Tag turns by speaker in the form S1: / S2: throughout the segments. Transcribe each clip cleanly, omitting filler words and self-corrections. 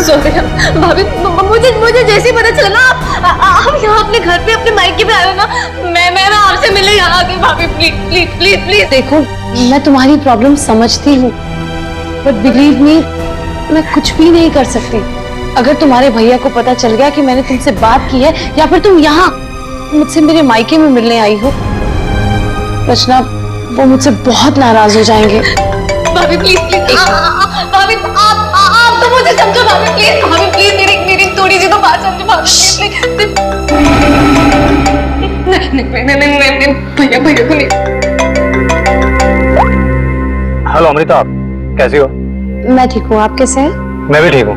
S1: Sorry भाभी, मुझे जैसे ही पता चला ना आप यहाँ अपने घर पे अपने मायके पे आए हो ना, मैं आपसे मिलने यहाँ आ गई। भाभी प्लीज प्लीज प्लीज प्लीज।
S2: देखो मैं तुम्हारी प्रॉब्लम समझती हूँ, बट बिलीव मी मैं कुछ भी नहीं कर सकती। अगर तुम्हारे भैया को पता चल गया कि मैंने तुमसे बात की है या फिर तुम यहाँ मुझसे मेरे मायके में मिलने आई हो, रचना वो मुझसे बहुत नाराज हो जाएंगे।
S1: भाभी प्लीज प्लीज, भाभी आप तो मुझे समझो भाभी प्लीज। भाभी प्लीज मेरी थोड़ी सी तो बात समझो भाभी प्लीज। नहीं भैया को नहीं।
S3: हेलो अमृता, कैसी हो?
S2: मैं ठीक हूँ, आप कैसे हैं?
S3: मैं भी ठीक हूँ।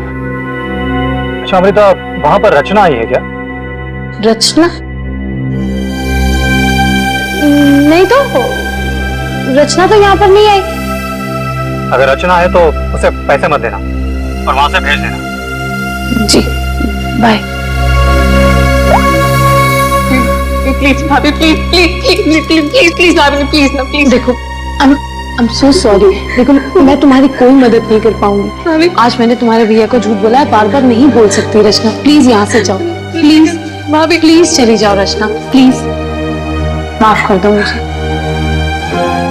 S3: अच्छा अमृता, वहां पर रचना आई है क्या?
S2: रचना? नहीं तो, रचना तो यहाँ पर नहीं आई।
S3: अगर रचना है तो उसे पैसे मत देना और वहां से भेज देना।
S2: जी बाय।
S1: प्लीज भाभी please please please please please please भाभी प्लीज ना प्लीज।
S2: देखो I'm so sorry। देखो मैं तुम्हारी कोई मदद नहीं कर पाऊंगी। आज मैंने तुम्हारे भैया को झूठ बोला है, बार बार नहीं बोल सकती। रचना प्लीज यहाँ से जाओ, प्लीज भाभी प्लीज चली जाओ। रचना प्लीज माफ कर दो मुझे।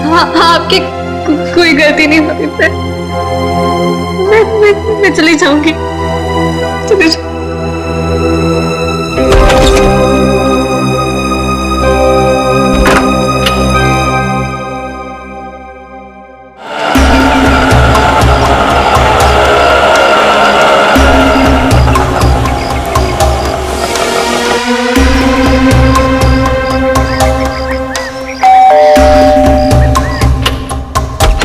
S1: हाँ आपकी कोई गलती नहीं भाभी, मैं चली जाऊंगी। चली जाऊंगी।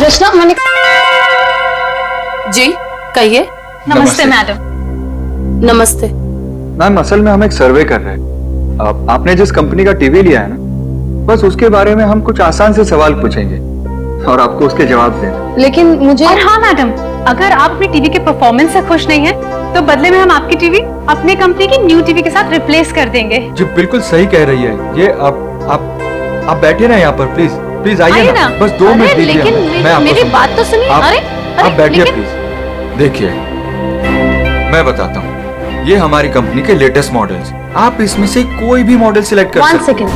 S2: रचना मैंने
S4: जी कहिए।
S1: नमस्ते मैडम।
S4: नमस्ते।
S5: मैम असल में हम एक सर्वे कर रहे हैं। आपने जिस कंपनी का टीवी लिया है ना, बस उसके बारे में हम कुछ आसान से सवाल पूछेंगे और आपको उसके जवाब देना।
S2: लेकिन मुझे
S1: और हाँ मैडम, अगर आप अपनी टीवी के परफॉर्मेंस से खुश नहीं है तो बदले में हम आपकी टीवी अपने कंपनी की न्यू टीवी के साथ रिप्लेस कर देंगे।
S5: जी बिल्कुल सही कह रही है ये। आप बैठे ना यहाँ पर, प्लीज प्लीज आइए ना, बस 2 मिनट दीजिए।
S1: लेकिन मेरी बात तो सुनिए। अरे
S5: आप बैठिए प्लीज। देखिए मैं बताता हूँ, ये हमारी कंपनी के लेटेस्ट मॉडल्स, आप इसमें से कोई भी मॉडल सिलेक्ट कर सकते हैं।
S2: 1 सेकेंड,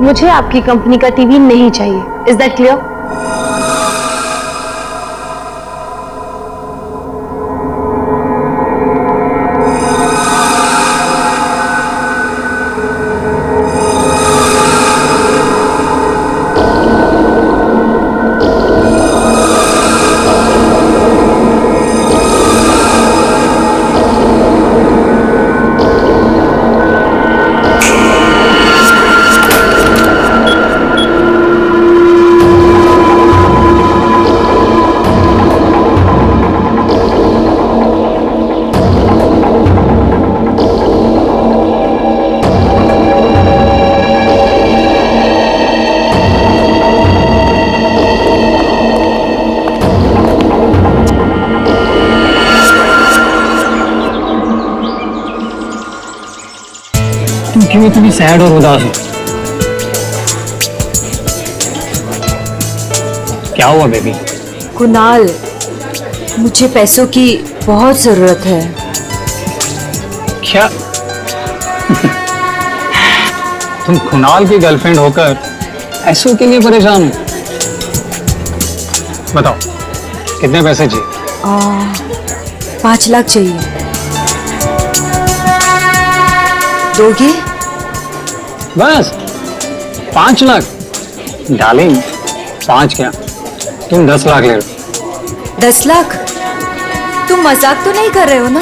S2: मुझे आपकी कंपनी का टीवी नहीं चाहिए। Is that clear?
S3: क्यों इतनी सैड और उदास हो? क्या हुआ बेबी?
S4: कुणाल, मुझे पैसों की बहुत जरूरत है।
S3: क्या? तुम कुणाल की गर्लफ्रेंड होकर पैसों के लिए परेशान हो? बताओ कितने पैसे चाहिए?
S4: 5 लाख चाहिए। दोगे?
S3: बस 5 लाख? डार्लिंग 5 क्या, तुम 10 लाख ले लो।
S4: 10 लाख? तुम मजाक तो नहीं कर रहे हो ना?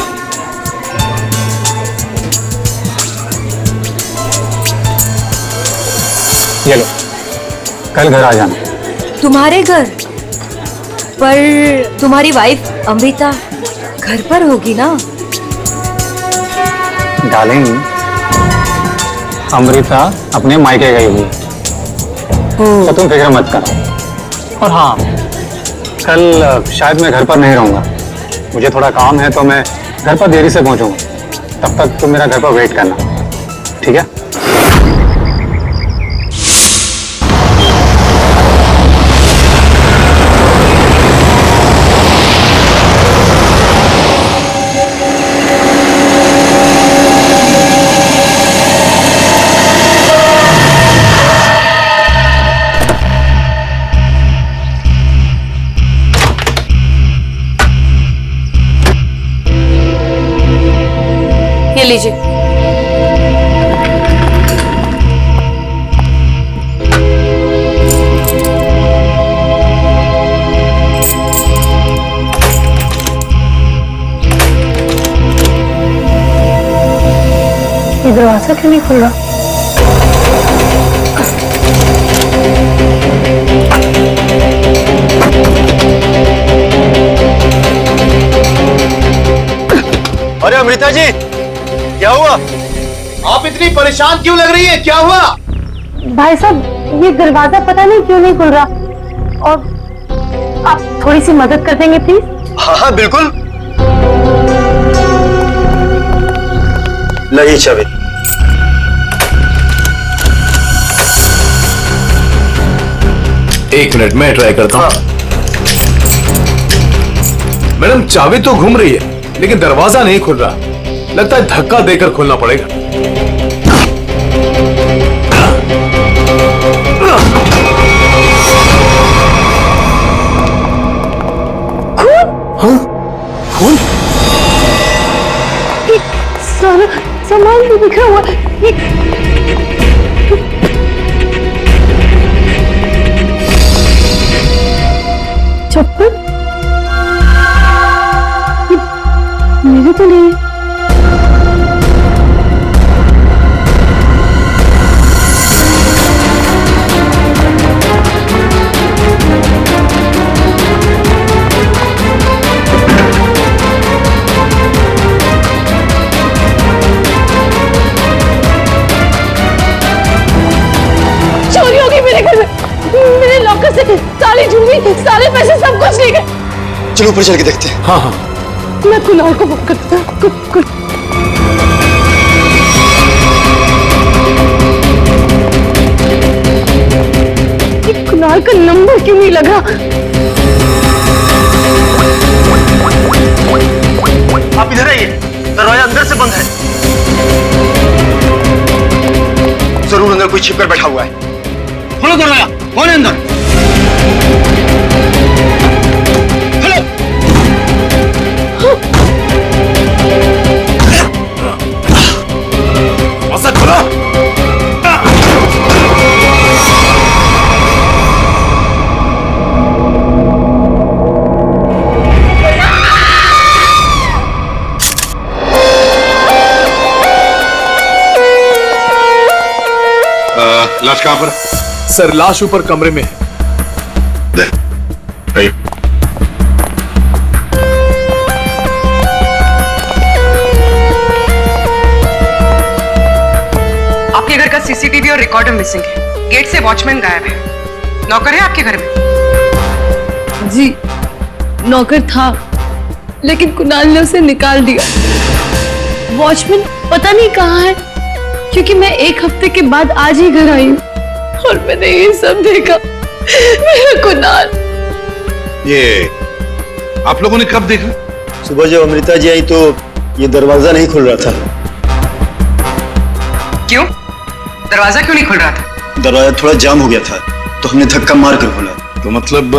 S3: ये लो, कल घर आ जाना।
S4: तुम्हारे घर? पर तुम्हारी वाइफ अमृता घर पर होगी ना?
S3: डार्लिंग अमृता अपने मायके गई हुई है, तो तुम फिक्र मत करो। और हाँ, कल शायद मैं घर पर नहीं रहूंगा, मुझे थोड़ा काम है तो मैं घर पर देरी से पहुंचूंगा। तब तक तुम मेरा घर पर वेट करना, ठीक है?
S2: दरवाजा क्यों नहीं खुल रहा?
S6: अरे अमृता जी, क्या हुआ? आप इतनी परेशान क्यों लग रही है? क्या हुआ?
S2: भाई साहब, ये दरवाजा पता नहीं क्यों नहीं खुल रहा, और आप थोड़ी सी मदद कर देंगे प्लीज?
S6: हाँ हाँ बिल्कुल। लाई चाबी।
S7: एक मिनट मैं ट्राई करता हूँ। मैडम चाबी तो घूम रही है लेकिन दरवाजा नहीं खुल रहा। लगता है धक्का देकर खोलना पड़ेगा। हाँ? खून?
S2: सारा सामान भी बिखरा हुआ। चप्पल मेरे तो नहीं है। चोरी हो गई मेरे घर में। मेरे लॉकर से सारी जूलरी, सारे पैसे, सब कुछ ले गए।
S6: चलो ऊपर चल के देखते हैं।
S7: हाँ हाँ।
S2: मैं कुणाल को फोन करता हूँ। कुणाल का नंबर क्यों नहीं लगा?
S6: आप इधर आइए, दरवाजा अंदर से बंद है। जरूर अंदर कोई छिपकर बैठा हुआ है। खोलो दरवाजा, कौन है अंदर? खोलो।
S7: दरवाजा खोलो।
S8: लाश कहाँ पर?
S7: सर लाश ऊपर कमरे में है।
S9: आपके घर का सीसीटीवी और रिकॉर्डर मिसिंग है। गेट से वॉचमैन गायब है। नौकर है आपके घर में?
S2: जी नौकर था, लेकिन कुणाल ने उसे निकाल दिया। वॉचमैन पता नहीं कहाँ है, क्योंकि मैं एक हफ्ते के बाद आज ही घर आई हूँ और मैंने ये सब देखा। मेरा कुणाल।
S8: ये आप लोगों ने कब देखा?
S6: सुबह जब अमृता जी आई तो ये दरवाजा नहीं खुल रहा था।
S9: क्यों? दरवाजा क्यों नहीं खुल रहा था?
S6: दरवाजा थोड़ा जाम हो गया था तो हमने धक्का मार कर खोला।
S8: तो मतलब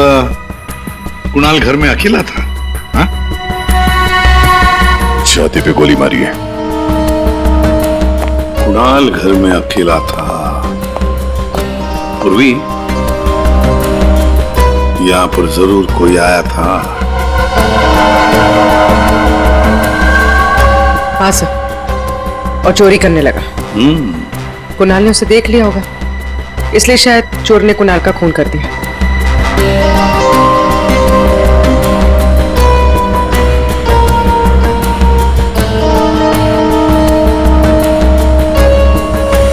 S8: कुणाल घर में अकेला था? हाँ? छाती पे गोली मारी है। कुणाल घर में अकेला था। पूर्वी, यहाँ पर जरूर कोई आया था।
S9: हाँ सर, और चोरी करने लगा। कुणाल ने उसे देख लिया होगा, इसलिए शायद चोर ने कुणाल का खून कर दिया।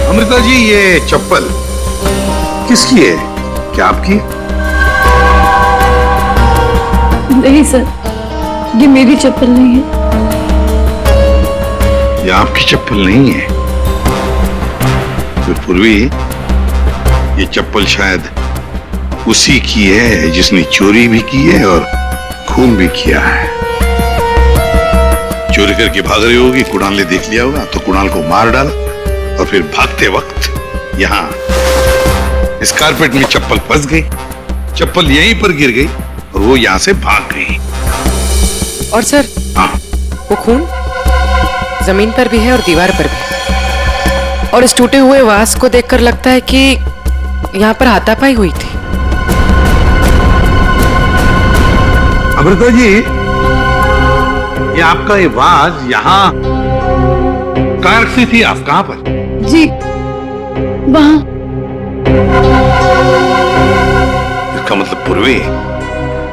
S8: अमृता जी, ये चप्पल किसकी है? क्या आपकी?
S2: नहीं सर, ये मेरी चप्पल नहीं है।
S8: ये आपकी चप्पल नहीं है? तो पूर्वी, ये चप्पल शायद उसी की है जिसने चोरी भी की है और खून भी किया है। चोरी करके भाग रही होगी, कुणाल ने देख लिया होगा तो कुणाल को मार डाला और फिर भागते वक्त यहाँ इस कारपेट में चप्पल फंस गई। चप्पल यहीं पर गिर गई और वो यहाँ से भाग गई।
S9: और सर,
S8: हाँ,
S9: वो खून जमीन पर भी है और दीवार पर भी। और इस टूटे हुए वास को देखकर लगता है कि यहाँ पर हाथापाई हुई थी।
S8: अमृता जी, ये आपका ये वाज यहाँ कहाँ रखती थी आप कहां पर?
S2: जी वहां।
S8: इसका मतलब पूर्वी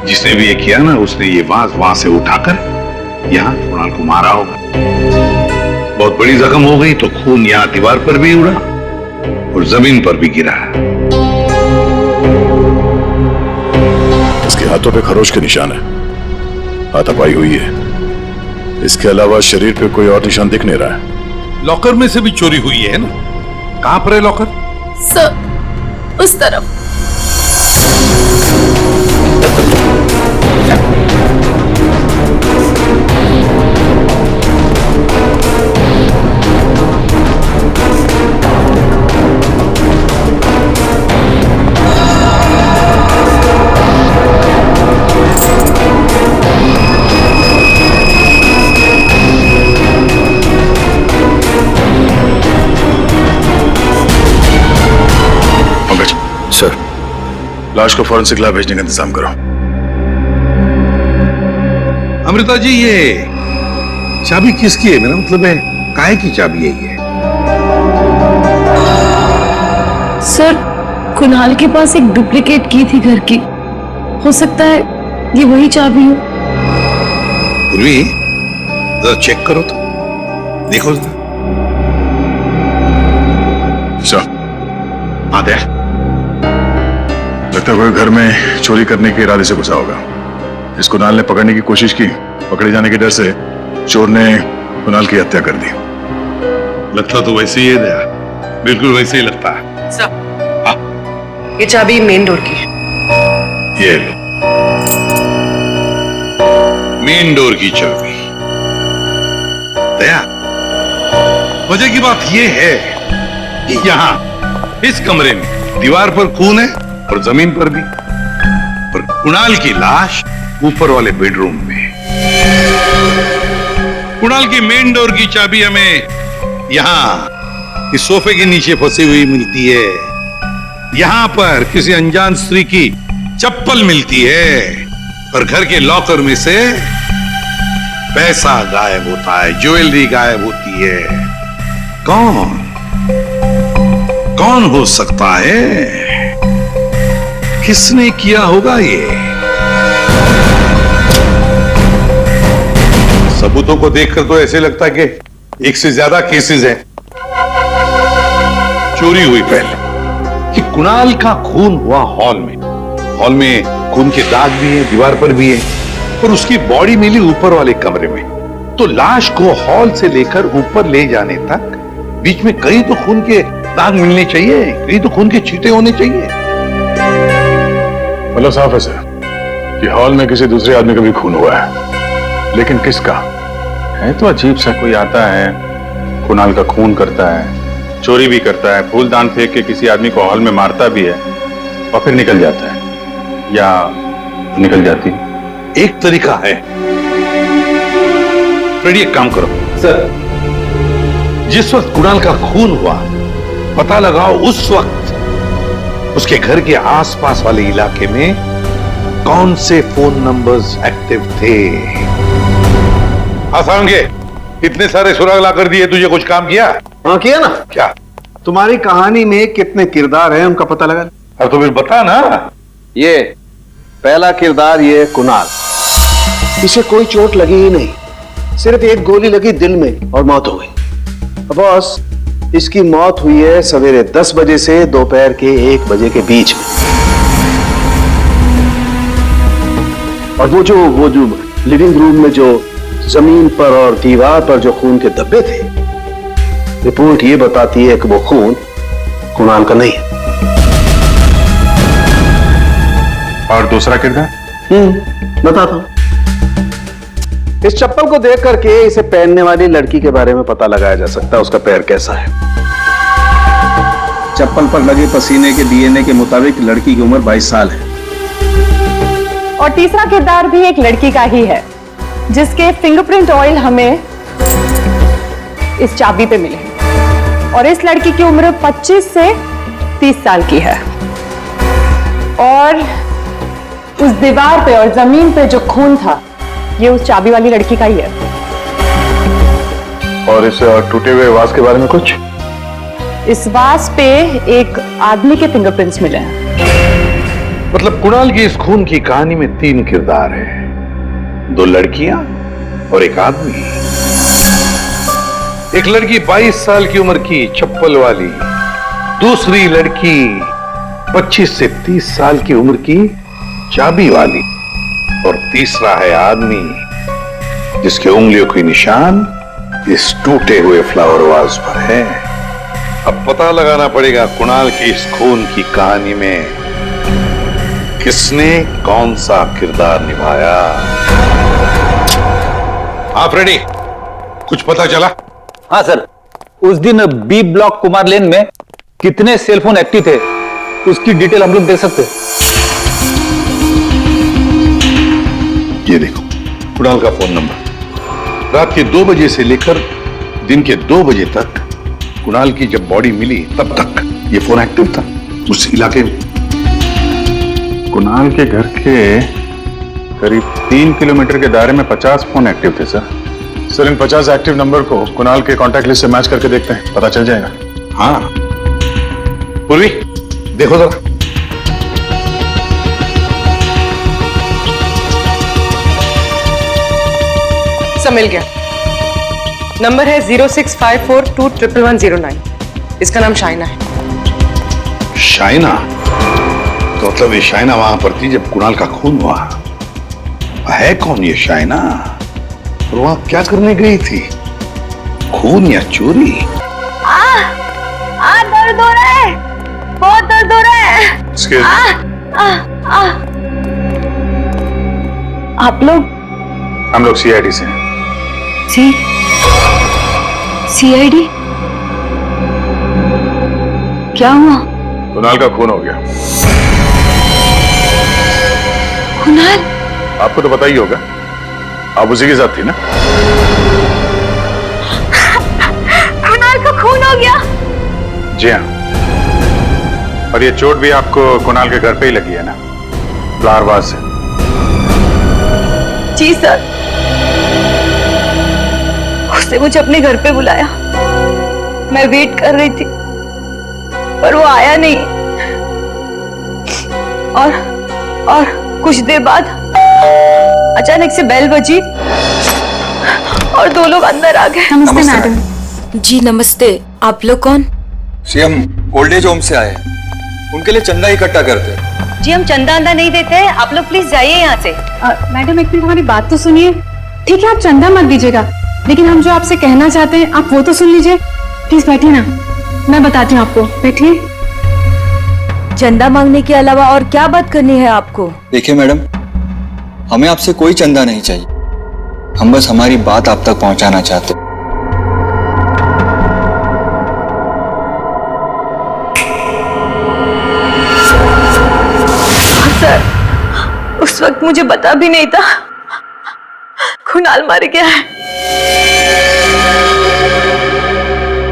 S8: जिसने भी ये किया ना, उसने ये वाज वहां से उठाकर यहाँ कुणाल को मारा होगा। बहुत बड़ी जख्म हो गई तो खून यहाँ दीवार पर भी उड़ा और जमीन पर भी गिरा।
S7: इसके हाथों पे खरोच के निशान है, हाथापाई हुई है। इसके अलावा शरीर पे कोई और निशान दिख नहीं रहा है।
S8: लॉकर में से भी चोरी हुई है ना? कहां पर है लॉकर?
S1: सर उस तरफ।
S7: सर, लाश को फॉरेंसिक लैब भेजने का इंतजाम करो।
S8: अमृता जी, ये चाबी किसकी है? मेरा मतलब है काहे की चाबी है ये?
S2: सर, कुणाल के पास एक डुप्लीकेट की थी घर की, हो सकता है ये वही चाबी हो।
S8: पूर्वी, जरा चेक करो तो, देखो जरा। हाँ दे।
S7: लगता है कोई घर में चोरी करने के इरादे से घुसा होगा। इस कुणाल ने पकड़ने की कोशिश की, पकड़े जाने के डर से चोर ने कुणाल की हत्या कर दी।
S8: लगता तो वैसे ही है दया, बिल्कुल वैसे ही लगता है।
S9: सर, ये चाबी मेन डोर की।
S8: ये लो, मेन डोर की चाबी। दया, वजह की बात ये है कि यहाँ इस कमरे में दीवार पर खून है और जमीन पर भी, और कुणाल की लाश ऊपर वाले बेडरूम में। कुणाल की मेन डोर की चाबी हमें यहां इस सोफे के नीचे फंसी हुई मिलती है। यहां पर किसी अनजान स्त्री की चप्पल मिलती है, और घर के लॉकर में से पैसा गायब होता है, ज्वेलरी गायब होती है। कौन हो सकता है? किसने किया होगा ये? सबूतों को देखकर तो ऐसे लगता है कि एक से ज्यादा केसेस हैं। चोरी हुई पहले कि कुणाल का खून हुआ हॉल में खून के दाग भी है, दीवार पर भी है, और उसकी बॉडी मिली ऊपर वाले कमरे में। तो लाश को हॉल से लेकर ऊपर ले जाने तक बीच में कहीं तो खून के दाग मिलने चाहिए, कहीं तो खून के छींटे होने चाहिए।
S7: मतलब साफ है सर कि हॉल में किसी दूसरे आदमी का भी खून हुआ है, लेकिन किसका है? तो अजीब सा कोई आता है, कुणाल का खून करता है, चोरी भी करता है, फूलदान फेंक के किसी आदमी को हॉल में मारता भी है और फिर निकल जाता है या निकल जाती है।
S8: एक तरीका है, फ्रेडी एक काम करो
S6: सर।
S8: जिस वक्त कुणाल का खून हुआ पता लगाओ उस वक्त उसके घर के आसपास वाले इलाके में कौन से फोन नंबर्स एक्टिव थे। आसान के इतने सारे सुराग ला कर दिए, तुझे कुछ काम किया?
S6: हाँ किया ना।
S8: क्या?
S6: तुम्हारी कहानी में कितने किरदार हैं उनका पता लगा।
S8: अब तो फिर बता ना।
S6: ये पहला किरदार, ये कुणाल। इसे कोई चोट लगी ही नहीं, सिर्फ एक गोली लगी दिल में और मौत हो गई। बॉस, इसकी मौत हुई है सवेरे 10 बजे से दोपहर के 1 बजे के बीच में। और वो जो लिविंग रूम में जो जमीन पर और दीवार पर जो खून के धब्बे थे, रिपोर्ट ये बताती है कि वो खून कुणाल का नहीं है।
S7: और दूसरा किरदार?
S6: बताता हूं। इस चप्पल को देख करके इसे पहनने वाली लड़की के बारे में पता लगाया जा सकता है, उसका पैर कैसा है। चप्पल पर लगे पसीने के डीएनए के मुताबिक लड़की की उम्र 22 साल है।
S10: और तीसरा किरदार भी एक लड़की का ही है, जिसके फिंगरप्रिंट ऑयल हमें इस चाबी पे मिले, और इस लड़की की उम्र 25 से 30 साल की है। और उस दीवार पे और जमीन पे जो खून था, ये उस चाबी वाली लड़की का ही है।
S7: और इस टूटे हुए वास के बारे में कुछ?
S10: इस वास पे एक आदमी के फिंगरप्रिंट्स मिले हैं।
S8: मतलब कुणाल की इस खून की कहानी में 3 किरदार हैं, 2 लड़कियां और एक आदमी। एक लड़की 22 साल की उम्र की चप्पल वाली, दूसरी लड़की 25 से 30 साल की उम्र की चाबी वाली, और तीसरा है आदमी जिसके उंगलियों के निशान इस टूटे हुए फ्लावर वाज पर है। अब पता लगाना पड़ेगा कुणाल की इस खून की कहानी में किसने कौन सा किरदार निभाया। आप रेडी? कुछ पता चला?
S3: हाँ सर, उस दिन बी ब्लॉक कुमार लेन में कितने सेलफोन एक्टिव थे उसकी डिटेल हम लोग दे सकते हैं।
S8: ये देखो कुणाल का फोन नंबर, रात के 2 बजे से लेकर दिन के 2 बजे तक कुणाल की जब बॉडी मिली तब तक ये फोन एक्टिव था उस इलाके में।
S7: कुणाल के घर के करीब 3 किलोमीटर के दायरे में 50 फोन एक्टिव थे सर। सर इन 50 एक्टिव नंबर को कुणाल के कॉन्टैक्ट लिस्ट से मैच करके देखते हैं, पता चल जाएगा।
S8: हाँ पूर्वी देखो जरा।
S9: सब मिल गया। नंबर है 0654211109। इसका नाम शाइना है।
S8: शाइना? तो मतलब ये शाइना वहां पर थी जब कुणाल का खून हुआ। है कौन ये शाइना और वहां क्या करने गई थी? खून या चोरी?
S1: दर्द हो रहा है, बहुत दर्द हो रहा है।
S10: आप लोग?
S7: हम लोग सीआईडी से हैं।
S2: सीआईडी? क्या हुआ?
S7: कुणाल का खून हो गया।
S2: कुणाल?
S7: आपको तो पता ही होगा, आप उसी के साथ थी ना?
S1: कुणाल का खून हो गया?
S7: जी हाँ, और ये चोट भी आपको कुणाल के घर पे ही लगी है ना, फ्लावर से?
S1: जी सर, उसने मुझे अपने घर पे बुलाया। मैं वेट कर रही थी पर वो आया नहीं, और कुछ देर बाद अचानक से बेल बजी और 2 लोग अंदर आ गए।
S4: नमस्ते मैडम। जी नमस्ते, आप लोग कौन?
S5: जी हम ओल्ड एज होम से आए, उनके लिए चंदा इकट्ठा करते हैं।
S1: जी हम चंदा अंदा नहीं देते हैं, आप लोग प्लीज जाइए यहाँ से।
S10: मैडम एक मिनट हमारी बात तो सुनिए। ठीक है आप चंदा मत दीजिएगा, लेकिन हम जो आपसे कहना चाहते हैं आप वो तो सुन लीजिए। प्लीज बैठिए ना, मैं बताती हूँ आपको। बैठिए।
S4: चंदा मांगने के अलावा और क्या बात करनी है आपको?
S5: देखिए मैडम, हमें आपसे कोई चंदा नहीं चाहिए, हम बस हमारी बात आप तक पहुंचाना चाहते हैं।
S1: सर उस वक्त मुझे पता भी नहीं था कुणाल मर गया है,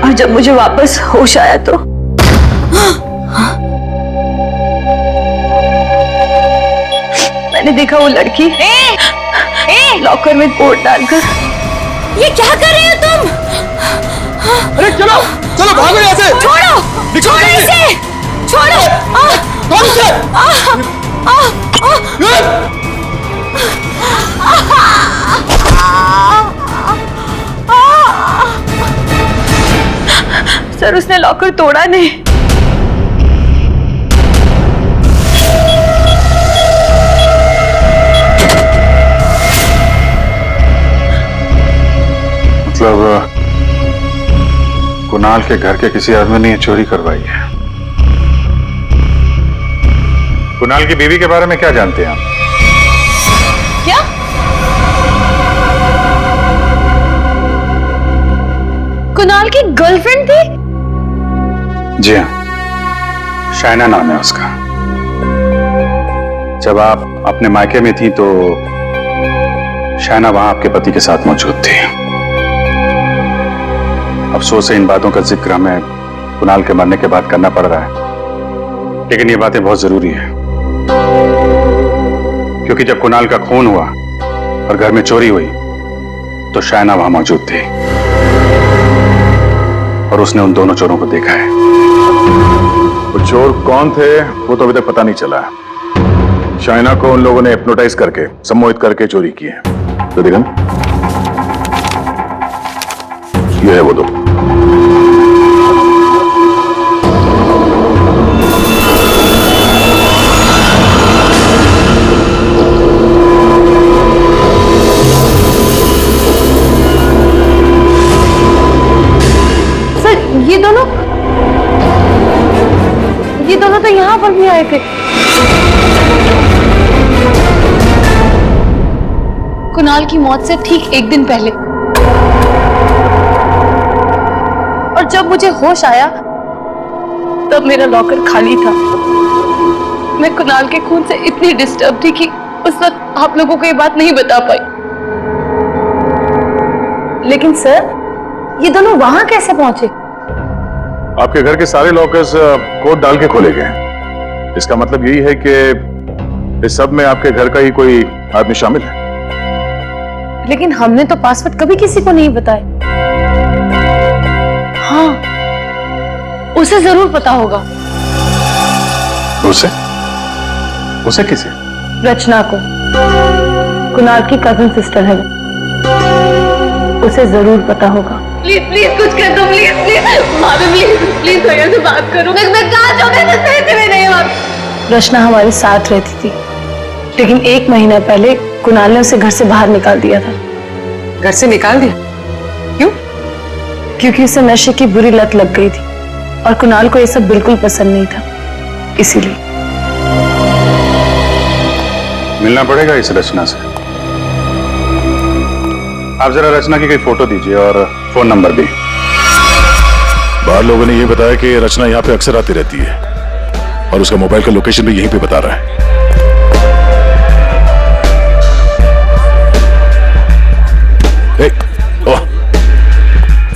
S1: और जब मुझे वापस होश आया तो मैंने देखा वो लड़की लॉकर में कोट डालकर। ये क्या कर रहे हो तुम?
S5: अरे चलो चलो भागो यहाँ से।
S1: छोड़ो छोड़ो इसे, छोड़ो।
S5: कौन से?
S1: सर उसने लॉकर तोड़ा नहीं।
S7: मतलब कुणाल के घर के किसी आदमी ने ये चोरी करवाई है। कुणाल की बीवी के बारे में क्या जानते हैं आप?
S1: क्या? कुणाल की गर्लफ्रेंड थी?
S7: जी हाँ, शाइना नाम है उसका। जब आप अपने मायके में थी तो शाइना वहां आपके पति के साथ मौजूद थी। अफसोस है इन बातों का जिक्र हमें कुणाल के मरने के बाद करना पड़ रहा है, लेकिन ये बातें बहुत जरूरी है, क्योंकि जब कुणाल का खून हुआ और घर में चोरी हुई तो शाइना वहां मौजूद थी। और उसने उन दोनों चोरों को देखा है। वो चोर कौन थे वो तो अभी तक पता नहीं चला। शाइना को उन लोगों ने हिप्नोटाइज करके, सम्मोहित करके चोरी की है। तो देखा ना, ये है वो दो।
S2: ये दोनों तो यहाँ पर भी आए थे। कुणाल की मौत से ठीक एक दिन पहले। और जब मुझे होश आया तब मेरा लॉकर खाली था। मैं कुणाल के खून से इतनी डिस्टर्ब थी कि उस वक्त आप लोगों को ये बात नहीं बता पाई। लेकिन सर, ये दोनों वहां कैसे पहुंचे?
S7: आपके घर के सारे लॉकर्स कोड डाल के खोले गए। इसका मतलब यही है कि इस सब में आपके घर का ही कोई आदमी शामिल है।
S2: लेकिन हमने तो पासवर्ड कभी किसी को नहीं बताया। हाँ, उसे जरूर पता होगा।
S7: उसे? उसे किसे?
S2: रचना को। कुणाल की कजिन सिस्टर है वो। उसे जरूर पता होगा।
S1: प्लीज प्लीज कुछ कर दो, प्लीज प्लीज भाभी, प्लीज प्लीज भैया से बात करो। मैं कहाँ जाऊँ? मैं सही में नहीं हूँ।
S2: रचना हमारे साथ रहती थी, लेकिन 1 महीना पहले कुणाल ने उसे घर से बाहर निकाल दिया था।
S9: घर से निकाल दिया? क्यों?
S2: क्योंकि उसे नशे की बुरी लत लग गई थी और कुणाल को ये सब बिल्कुल पसंद नहीं था, इसीलिए।
S7: मिलना पड़ेगा इस रचना से। आप जरा रचना की कोई फोटो दीजिए और फोन नंबर भी।
S11: बाहर लोगों ने ये बताया कि रचना यहाँ पे अक्सर आती रहती है और उसका मोबाइल का लोकेशन भी यहीं पे बता रहा है।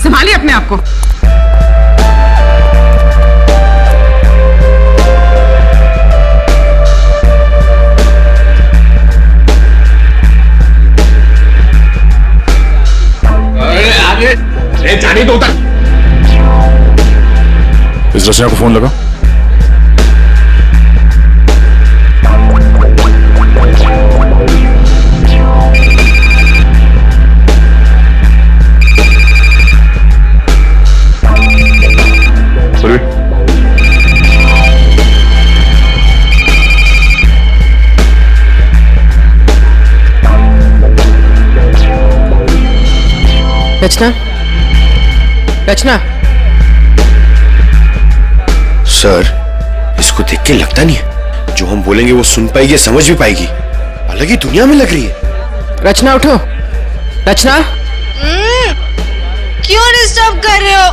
S9: संभालिए अपने आप को।
S7: जाने दो उधर।
S11: इस रचना को फोन लगा।
S9: रचना, रचना।
S6: सर, इसको देख के लगता नहीं है जो हम बोलेंगे वो सुन पाएगी, समझ भी पाएगी। अलग ही दुनिया में लग रही है।
S9: रचना उठो। रचना,
S1: क्यों डिस्टर्ब कर रहे हो?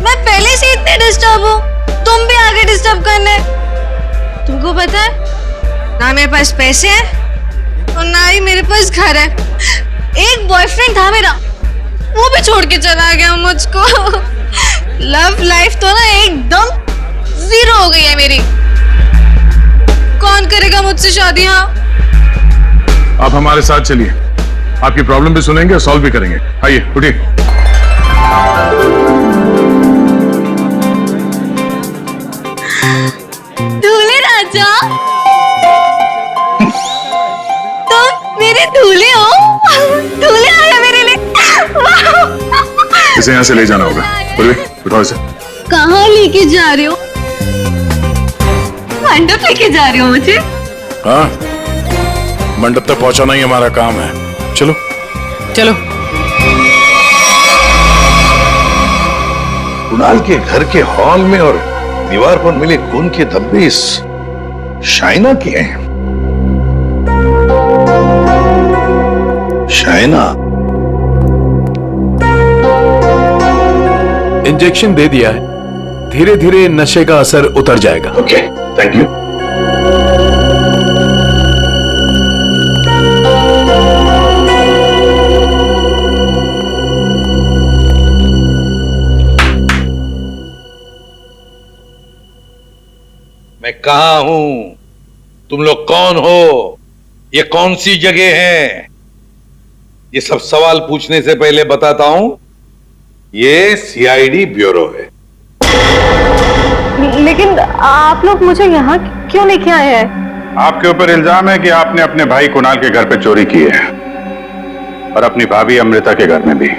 S1: मैं पहले से इतने डिस्टर्ब हूँ, तुम भी आगे डिस्टर्ब करने। तुमको पता है ना मेरे पास पैसे हैं और ना ही मेरे पास घर है। एक बॉयफ्रेंड था मेरा, वो भी छोड़ के चला गया मुझको। लव लाइफ तो ना एकदम 0 हो गई है मेरी। कौन करेगा मुझसे शादी? हाँ,
S7: आप हमारे साथ चलिए, आपकी प्रॉब्लम भी सुनेंगे और सॉल्व भी करेंगे। आइए उठिए।
S1: दूल्हे राजा, तुम मेरे दूल्हे हो। दूल्हे आया मेरे लिए।
S7: इसे यहाँ से ले जाना होगा। उठाओ इसे।
S1: कहाँ लेके जा रहे हो? मंडप लेके जा रहे हो मुझे?
S11: हाँ, मंडप तक पहुंचाना ही हमारा काम है। चलो
S9: चलो।
S8: कुणाल के घर के हॉल में और दीवार पर मिले खून के धब्बे इस शाइना के हैं। शाइना,
S12: इंजेक्शन दे दिया है, धीरे धीरे नशे का असर उतर जाएगा।
S8: Okay, thank you. मैं कहाँ हूं? तुम लोग कौन हो? ये कौन सी जगह है? ये सब सवाल पूछने से पहले बताता हूं ये सीआईडी ब्यूरो है।
S10: लेकिन आप लोग मुझे यहाँ क्यों लेके आए हैं?
S7: आपके ऊपर इल्जाम है कि आपने अपने भाई कुणाल के घर पे चोरी की है और अपनी भाभी अमृता के घर में भी,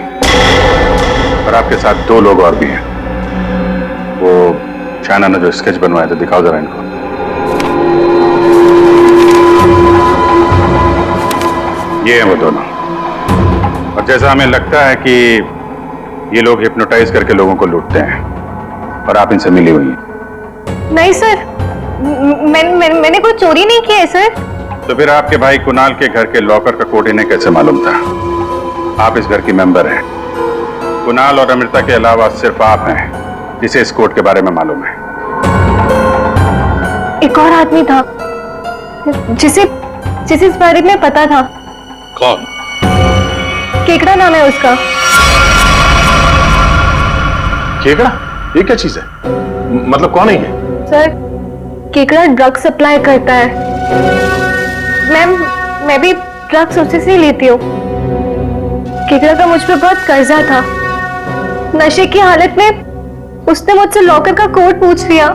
S7: और आपके साथ 2 लोग और भी हैं। वो शाना ने जो स्केच बनवाया था, दिखाओ जरा इनको। ये हैं वो दोनों, और जैसा हमें लगता है कि ये लोग हिप्नोटाइज करके लोगों को लूटते हैं और आप इनसे मिली हुई हैं।
S10: नहीं सर, मैंने कोई चोरी नहीं की है सर।
S7: तो फिर आपके भाई कुणाल के घर के लॉकर का कोड इन्हें कैसे मालूम था? आप इस घर की मेंबर हैं। कुणाल और अमृता के अलावा सिर्फ आप हैं जिसे इस कोड के बारे में मालूम है।
S10: एक और आदमी था जिसे इस बारे में पता था।
S8: कौन?
S10: केकड़ा नाम है उसका।
S12: केकड़ा? ये क्या चीज है? मतलब कौन है ये?
S10: सर, केकड़ा ड्रग सप्लाई करता है। मैं भी ड्रग्स उसी से लेती हूँ। केकड़ा का मुझ पे बहुत कर्जा था। नशे की हालत में उसने मुझसे लॉकर का कोड पूछ लिया।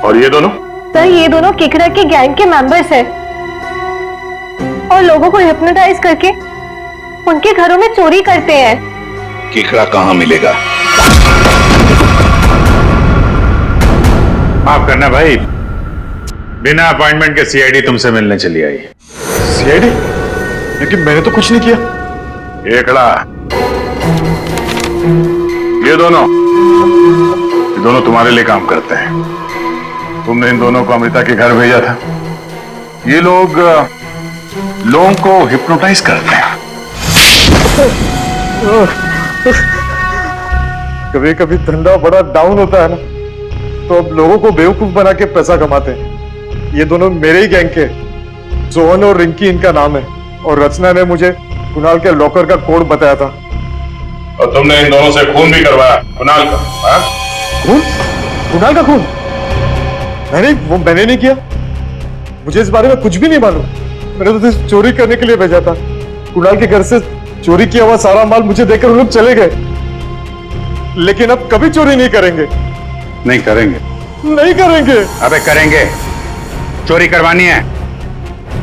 S12: और ये दोनों?
S10: सर, ये दोनों केकड़ा के गैंग के मेंबर्स हैं और लोगों को हिप्नोटाइज करके उनके घरों में चोरी करते हैं।
S8: केकड़ा कहाँ मिलेगा?
S7: माफ करना भाई, बिना अपॉइंटमेंट के सीआईडी तुमसे मिलने चली आई।
S12: सीआईडी? लेकिन मैंने तो कुछ नहीं किया।
S7: केकड़ा, ये दोनों तुम्हारे लिए काम करते हैं। तुमने इन दोनों को अमृता के घर भेजा था। ये लोग लोगों को हिप्नोटाइज करते हैं।
S12: कभी कभी धंधा बड़ा डाउन होता है ना, तो अब लोगों को बेवकूफ बना के पैसा कमाते हैं। ये दोनों मेरे ही गैंग के, सोहन और रिंकी इनका नाम है, और रचना ने मुझे कुणाल के लॉकर का कोड बताया था।
S7: और तुमने इन दोनों से खून भी करवाया कुणाल का? हाँ?
S12: खून? कुणाल का खून? मैंने नहीं किया। मुझे इस बारे में कुछ भी नहीं मालूम। मैंने तो चोरी करने के लिए भेजा था। कुणाल के घर से चोरी किया हुआ सारा माल मुझे देकर वो लोग चले गए। लेकिन अब कभी चोरी नहीं करेंगे।
S7: नहीं करेंगे?
S12: नहीं करेंगे।
S7: अबे करेंगे। चोरी करवानी है,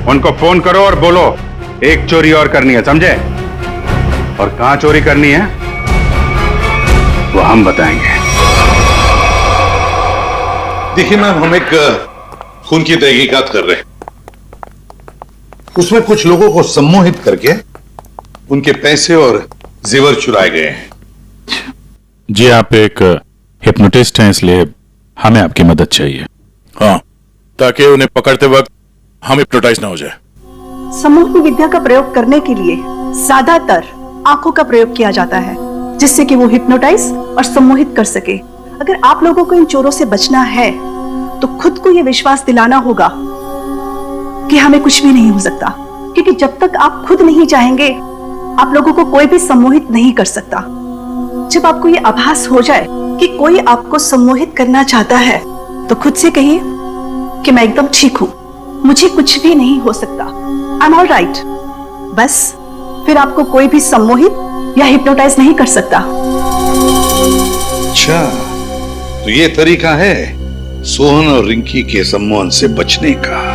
S7: उनको फोन करो और बोलो एक चोरी और करनी है, समझे? और कहां चोरी करनी है वो हम बताएंगे।
S8: देखिए मैम, हम एक खून की तहकीकात कर रहे हैं। उसमें कुछ लोगों को सम्मोहित करके उनके पैसे और जेवर चुराए गए हैं।
S11: जी, आप एक हिप्नोटिस्ट हैं, इसलिए हमें आपकी मदद चाहिए। हाँ, ताकि उन्हें पकड़ते वक्त हम हिप्नोटाइज ना हो जाए।
S13: सम्मोहन विद्या का प्रयोग करने के लिए ज्यादातर आंखों का प्रयोग किया जाता है, जिससे कि वो हिप्नोटाइज और सम्मोहित कर सके। अगर आप लोगों को इन चोरों से बचना है तो खुद को ये विश्वास दिलाना होगा कि हमें कुछ भी नहीं हो सकता, क्योंकि जब तक आप खुद नहीं चाहेंगे आप लोगों को कोई भी सम्मोहित नहीं कर सकता। जब आपको ये आभास हो जाए कि कोई आपको सम्मोहित करना चाहता है तो खुद से कहिए कि मैं एकदम ठीक हूं, मुझे कुछ भी नहीं हो सकता, आई एम ऑल राइट। बस फिर आपको कोई भी सम्मोहित या हिप्नोटाइज नहीं कर सकता।
S8: अच्छा, तो ये तरीका है सोहन और रिंकी के सम्मोहन से बचने का।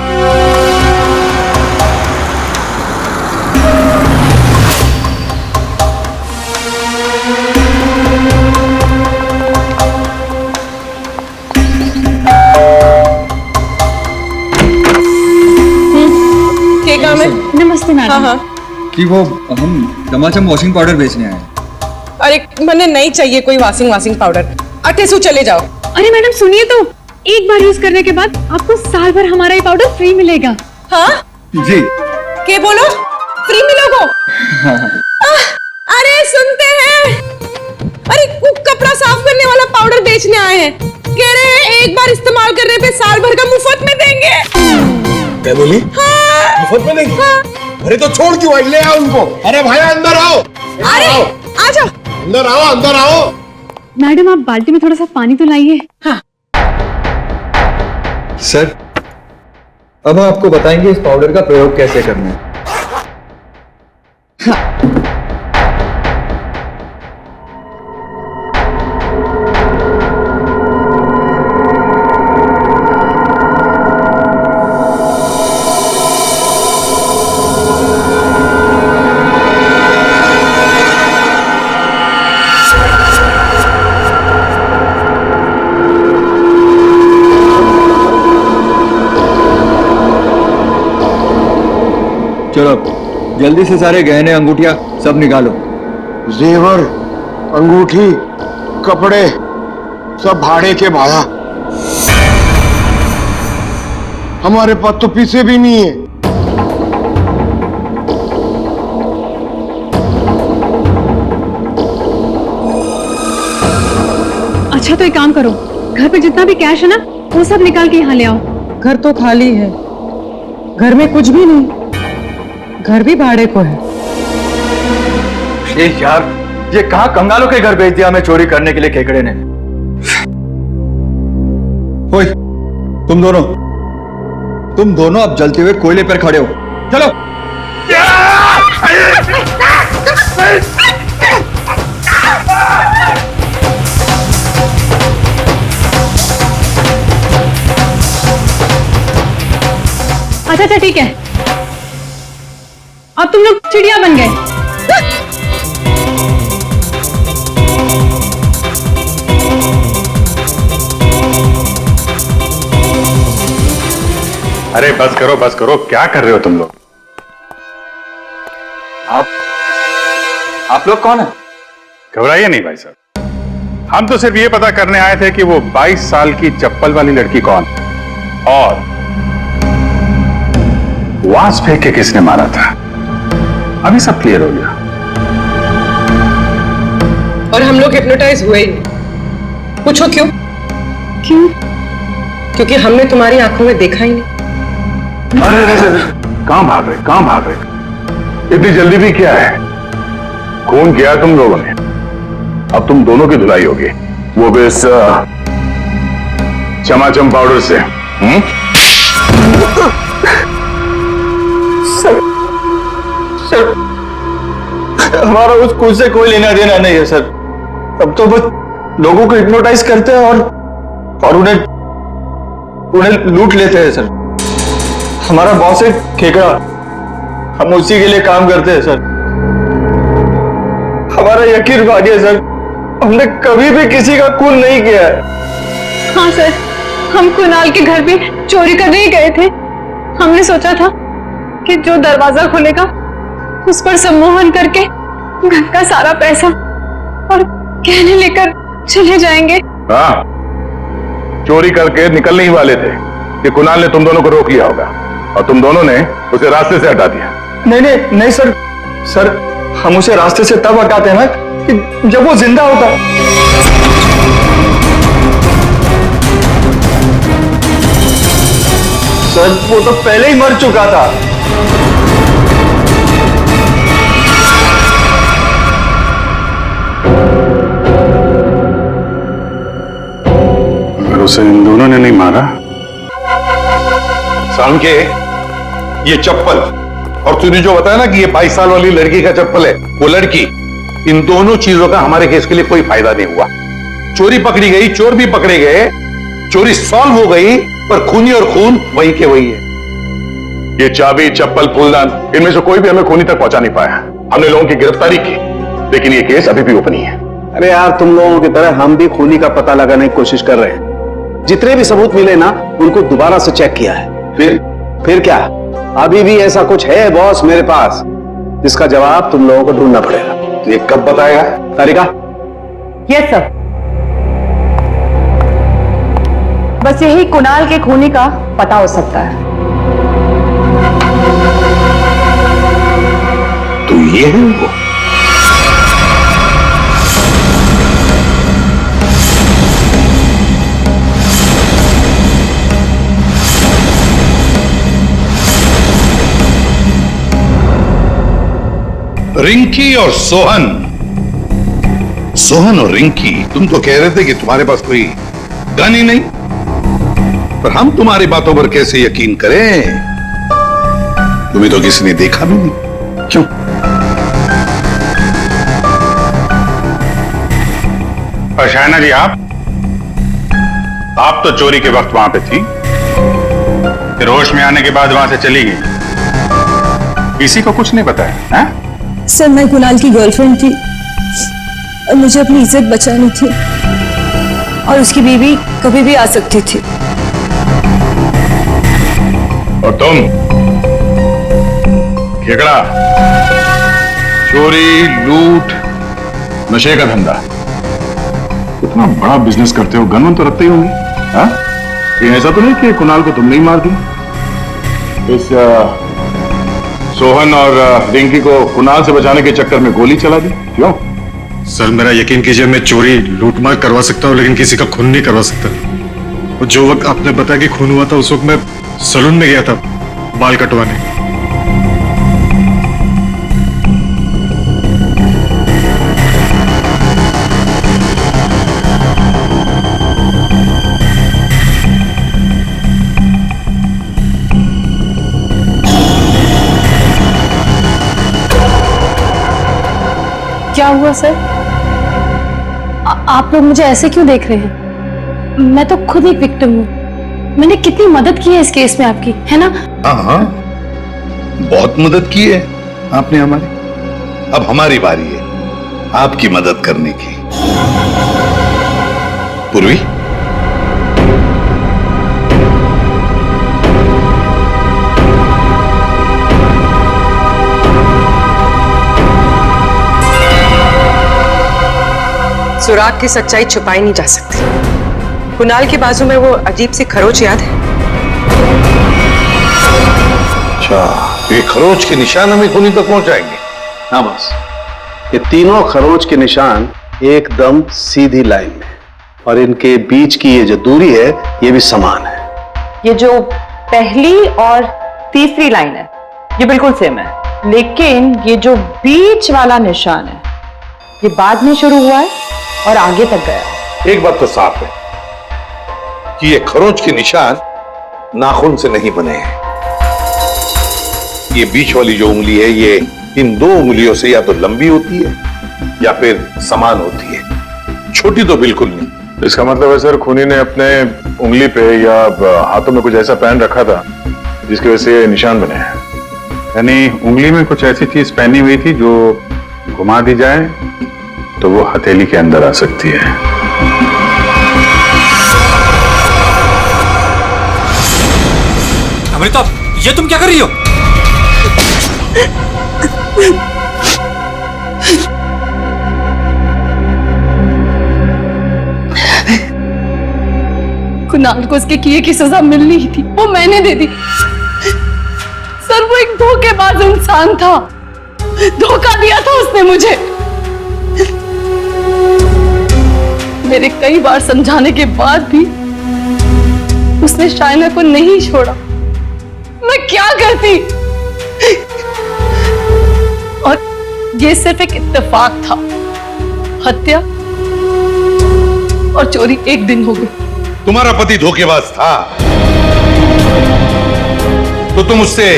S2: नमस्ते मैडम।
S5: हाँ। कि वो हम चमाचम वॉशिंग पाउडर बेचने आए।
S9: अरे मैंने नहीं चाहिए कोई वॉशिंग पाउडर। अटेसू चले जाओ।
S2: अरे मैडम सुनिए तो, एक बार यूज करने के बाद आपको साल भर हमारा ये पाउडर फ्री मिलेगा।
S9: हाँ
S5: जी।
S9: क्या बोलो? फ्री मिलोगो?
S5: हाँ।
S9: अरे सुनते हैं, अरे कपड़ा साफ करने वाला पाउडर बेचने आए हैं, कह रहे हैं एक बार इस्तेमाल करने पे साल भर का मुफ्त में देंगे।
S12: क्या बोली?
S9: हाँ।
S12: मुफ्त में देंगे? हाँ। अरे तो छोड़ क्यों आई? ले आओ उनको। अरे भाई अंदर आओ।
S9: अरे आ जाओ।
S12: अंदर आओ, अंदर आओ।
S2: मैडम आप बाल्टी में थोड़ा सा पानी तो लाइए।
S9: हाँ।
S5: सर, अब हम आपको बताएंगे इस पाउडर का प्रयोग कैसे करना है। जल्दी से सारे गहने अंगूठियां सब निकालो।
S6: जेवर, अंगूठी, कपड़े सब भाड़े के भाड़ा। हमारे पास तो पैसे भी नहीं है।
S10: अच्छा तो एक काम करो, घर पे जितना भी कैश है ना वो सब निकाल के यहाँ ले आओ।
S14: घर तो खाली है, घर में कुछ भी नहीं, घर भी भाड़े को है।
S5: ये यार, ये कहाँ कंगालों के घर भेज दिया हमें चोरी करने के लिए केकड़े ने। ओए, तुम दोनों अब जलते हुए कोयले पर खड़े हो, चलो।
S10: अच्छा ठीक है, अब तुम लोग चिड़िया बन गए।
S7: अरे बस करो, क्या कर रहे हो तुम लोग?
S5: आप लोग कौन है?
S7: घबराइए नहीं भाई साहब, हम तो सिर्फ ये पता करने आए थे कि वो 22 साल की चप्पल वाली लड़की कौन और वास फेंक के किसने मारा था। अभी सब क्लियर हो गया।
S14: और हम लोग हिप्नोटाइज हुए ही नहीं। पूछो क्यों? क्योंकि हमने तुम्हारी आंखों में देखा ही नहीं।
S7: अरे कहां भाग रहे? इतनी जल्दी भी क्या है? खून किया तुम लोगों ने, अब तुम दोनों की धुलाई होगी, वो भी इस चमाचम पाउडर से।
S5: सर, हमारा उस खून से कोई लेना देना नहीं है सर। अब तो बस लोगों को हिप्नोटाइज करते हैं और उन्हें लूट लेते हैं सर। हमारा बॉस है केकड़ा, हम उसी के लिए काम करते हैं सर। हमारा यकीन मानिए सर, हमने कभी भी किसी का खून नहीं किया है।
S10: हाँ सर, हम कुणाल के घर भी चोरी करने ही गए थे। हमने सोचा था कि जो दरवाजा खुलेगा उस पर सम्मोहन करके घर का सारा पैसा और गहने लेकर चले जाएंगे।
S7: हाँ, चोरी करके निकलने ही वाले थे कि कुणाल ने तुम दोनों को रोक लिया होगा और तुम दोनों ने उसे रास्ते से हटा दिया।
S5: नहीं सर, हम उसे रास्ते से तब हटाते हैं ना कि जब वो जिंदा होता। सर, वो तो पहले ही मर चुका था।
S7: अगर उसे इन दोनों ने नहीं मारा।
S8: सालुंके, ये चप्पल और तूने जो बताया ना कि ये 22 साल वाली लड़की का चप्पल है, वो लड़की, इन दोनों चीजों का हमारे केस के लिए कोई फायदा नहीं हुआ। चोरी पकड़ी गई, चोर भी पकड़े गए, चोरी सॉल्व हो गई, पर खूनी और खून वही के वही है।
S7: ये चाबी, चप्पल, फूलदान, इनमें से कोई भी हमें खूनी तक पहुंचा नहीं पाया। हमने लोगों की गिरफ्तारी की, लेकिन ये केस अभी भी ओपन ही है।
S6: अरे यार, तुम लोगों की तरह हम भी खूनी का पता लगाने की कोशिश कर रहे हैं। जितने भी सबूत मिले ना, उनको दोबारा से चेक किया है। फिर क्या, अभी भी ऐसा कुछ है बॉस मेरे पास जिसका जवाब तुम लोगों को ढूंढना पड़ेगा।
S8: तो ये कब बताएगा?
S6: तारिका?
S10: Yes sir. बस यही कुणाल के खूनी का पता हो सकता है।
S8: तो ये है वो। रिंकी और सोहन और रिंकी, तुम तो कह रहे थे कि तुम्हारे पास कोई गन ही नहीं, पर हम तुम्हारी बातों पर कैसे यकीन करें? तुम्हें तो किसी ने देखा भी नहीं। क्यों?
S7: और शायना जी, आप तो चोरी के वक्त वहां पे थी, फिर होश में आने के बाद वहां से चली गई, किसी को कुछ नहीं बताया है?
S4: सर, मैं कुणाल की गर्लफ्रेंड थी और मुझे अपनी इज्जत बचानी थी, और उसकी बीवी कभी भी आ सकती थी।
S7: और तुम केकड़ा, चोरी, लूट, नशे का धंधा, इतना बड़ा बिजनेस करते हो, गन तो रखते ही होंगे। हाँ? कहीं ऐसा तो नहीं कि कुणाल को तुमने ही मार दिया? इस सोहन और रिंकी को कुणाल से बचाने के चक्कर में गोली चला दी, क्यों?
S12: सर मेरा यकीन कीजिए, मैं चोरी लूटमार करवा सकता हूँ लेकिन किसी का खून नहीं करवा सकता। और जो वक्त आपने बताया कि खून हुआ था उस वक्त मैं सैलून में गया था बाल कटवाने।
S2: क्या हुआ सर? आप लोग मुझे ऐसे क्यों देख रहे हैं? मैं तो खुद एक विक्टिम हूँ। मैंने कितनी मदद की है इस केस में आपकी, है ना?
S8: हाँ हाँ, बहुत मदद की है आपने हमारी। अब हमारी बारी है आपकी मदद करने की। पूर्वी,
S15: सुराग की सच्चाई छुपाई नहीं जा सकती। कुणाल के बाजू में वो अजीब सी खरोच याद है?
S8: अच्छा, ये खरोच के निशान हमें खूनी तक पहुंचाएंगे?
S6: हाँ बस, ये तीनों खरोच के निशान एकदम सीधी लाइन में, और इनके बीच की ये जो दूरी है ये भी समान है।
S10: ये जो पहली और तीसरी लाइन है ये बिल्कुल सेम है, लेकिन ये जो बीच वाला निशान है ये बाद में शुरू हुआ है और आगे तक गया।
S8: एक बात तो साफ है कि ये खरोच के निशान नाखून से नहीं बने हैं। ये बीच वाली जो उंगली है ये इन दो उंगलियों से या तो लंबी होती है या फिर समान होती है, छोटी तो बिल्कुल नहीं।
S7: इसका मतलब है सर, खूनी ने अपने उंगली पे या हाथों में कुछ ऐसा पहन रखा था जिसकी वजह से निशान बने हैं। यानी उंगली में कुछ ऐसी चीज पहनी हुई थी जो घुमा दी जाए तो वो हथेली के अंदर आ सकती है।
S16: अमृता, ये तुम क्या कर रही हो?
S2: कुणाल को उसके किए की सजा मिलनी ही थी, वो मैंने दे दी। सर वो एक धोखेबाज इंसान था, धोखा दिया था उसने मुझे। मेरे कई बार समझाने के बाद भी उसने शाइना को नहीं छोड़ा। मैं क्या करती? और ये सिर्फ एक इत्तेफाक था, हत्या और चोरी एक दिन हो गई।
S8: तुम्हारा पति धोखेबाज था तो तुम उससे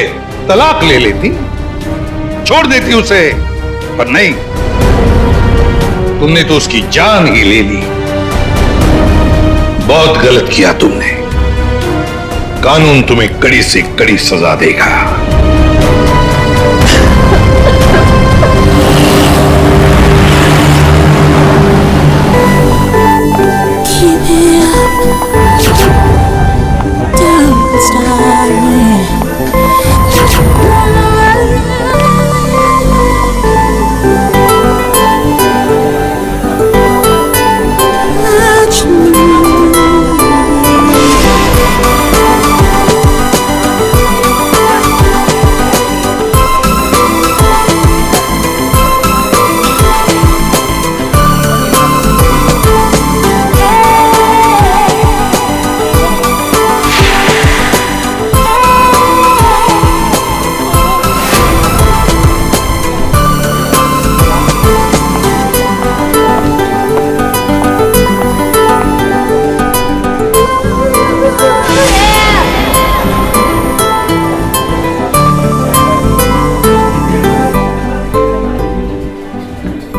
S8: तलाक ले लेती, छोड़ देती उसे, पर नहीं, तुमने तो उसकी जान ही ले ली। बहुत गलत किया तुमने। कानून तुम्हें कड़ी से कड़ी सजा देगा।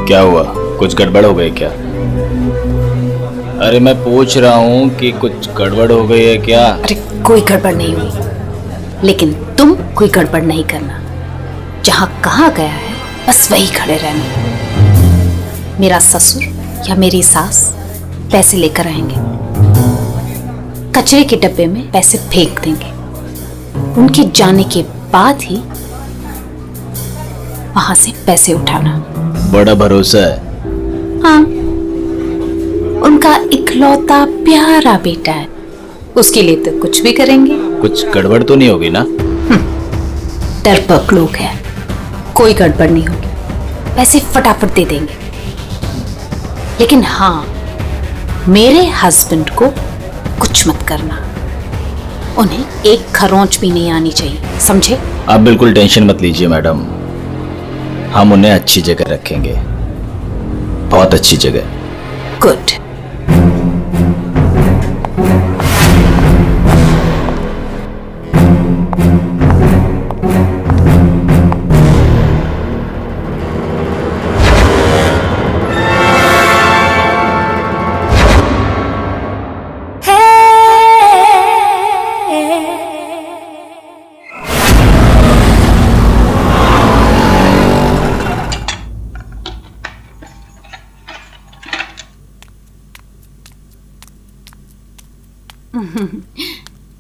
S17: क्या हुआ, कुछ गड़बड़ हो गई क्या? अरे मैं पूछ रहा हूँ कि कुछ गड़बड़ हो गई है क्या?
S18: अरे कोई गड़बड़ नहीं हुई, लेकिन तुम कोई गड़बड़ नहीं करना। जहाँ कहा गया है बस वही खड़े रहना। मेरा ससुर या मेरी सास पैसे लेकर आएंगे, कचरे के डब्बे में पैसे फेंक देंगे, उनके जाने के बाद ही वहां से पैसे उठाना।
S17: बड़ा भरोसा है।
S18: हाँ, उनका इकलौता प्यारा बेटा है, उसके लिए तो कुछ भी करेंगे।
S17: कुछ गड़बड़ तो नहीं होगी ना?
S18: डरपोक लोग हैं, कोई गड़बड़ नहीं होगी, पैसे फटाफट दे देंगे। लेकिन हाँ, मेरे हस्बैंड को कुछ मत करना, उन्हें एक खरोंच भी नहीं आनी चाहिए, समझे?
S17: आप बिल्कुल टेंशन मत लीजिए मैडम, हम उन्हें अच्छी जगह रखेंगे, बहुत अच्छी जगह।
S18: गुड।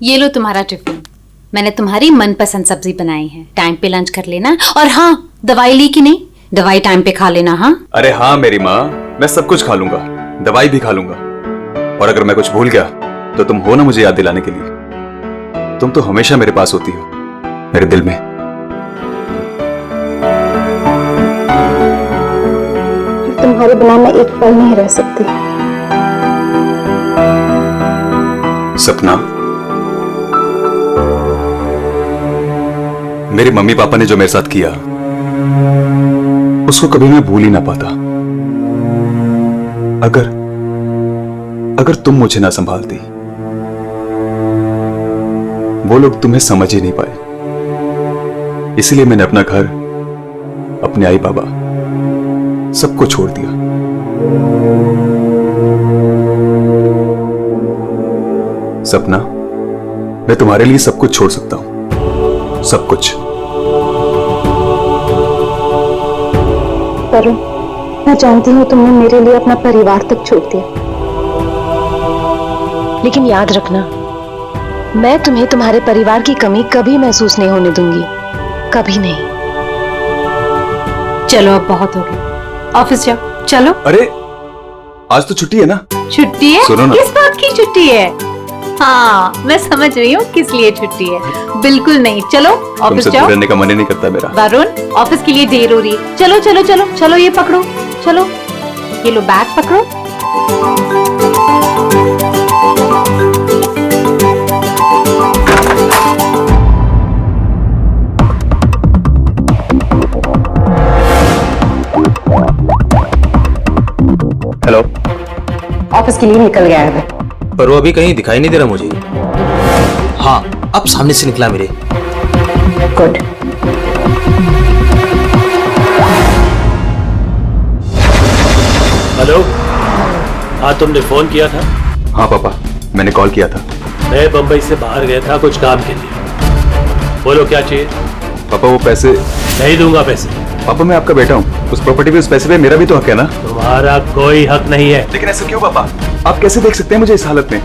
S18: ये लो तुम्हारा टिफिन, मैंने तुम्हारी मनपसंद सब्जी बनाई है, टाइम पे लंच कर लेना। और हाँ, दवाई ली कि नहीं? दवाई टाइम पे खा लेना। हाँ
S16: अरे हाँ मेरी माँ, मैं सब कुछ खा लूंगा, दवाई भी खा लूंगा। और अगर मैं कुछ भूल गया तो तुम हो ना मुझे याद दिलाने के लिए। तुम तो हमेशा मेरे पास होती हो, मेरे दिल में।
S10: तुम्हारे बिना मैं एक पल नहीं रह सकती।
S16: सपना, मेरे मम्मी पापा ने जो मेरे साथ किया उसको कभी मैं भूल ही ना पाता। अगर तुम मुझे ना संभालती, वो लोग तुम्हें समझ ही नहीं पाए। इसलिए मैंने अपना घर, अपने आई बाबा, सबको छोड़ दिया। सपना, मैं तुम्हारे लिए सब कुछ छोड़ सकता हूं, सब कुछ।
S10: वरुण, मैं जानती हूँ तुमने मेरे लिए अपना परिवार तक छोड़ दिया, लेकिन याद रखना, मैं तुम्हें तुम्हारे परिवार की कमी कभी महसूस नहीं होने दूंगी, कभी नहीं।
S18: चलो अब बहुत हो गया, ऑफिस जाओ। चलो।
S16: अरे आज तो छुट्टी है ना?
S18: छुट्टी है?
S16: सुनो ना।
S18: किस बात की छुट्टी है? हाँ, मैं समझ रही हूँ किस लिए छुट्टी है। बिल्कुल नहीं, चलो ऑफिस
S16: तुमसे
S18: जाओ।
S16: दूर रहने का मन ही नहीं करता मेरा।
S18: वरुण, ऑफिस के लिए देर हो रही है। चलो चलो चलो चलो, ये पकड़ो, चलो ये लो बैग पकड़ो।
S16: हेलो।
S10: ऑफिस के लिए निकल गया है,
S17: पर वो अभी कहीं दिखाई नहीं दे रहा मुझे। हाँ, अब सामने से निकला मेरे।
S10: गुड।
S19: हेलो। हाँ, तुमने फोन किया था?
S16: हाँ पापा, मैंने कॉल किया था।
S19: मैं बंबई से बाहर गया था कुछ काम के लिए। बोलो क्या चाहिए?
S16: पापा वो पैसे
S19: नहीं दूंगा पैसे।
S16: पापा मैं आपका बेटा हूँ, उस प्रॉपर्टी पे, उस पैसे पे मेरा भी तो हक है ना?
S19: तुम्हारा कोई हक नहीं है।
S16: लेकिन ऐसा क्यों पापा? आप कैसे देख सकते हैं मुझे इस हालत में?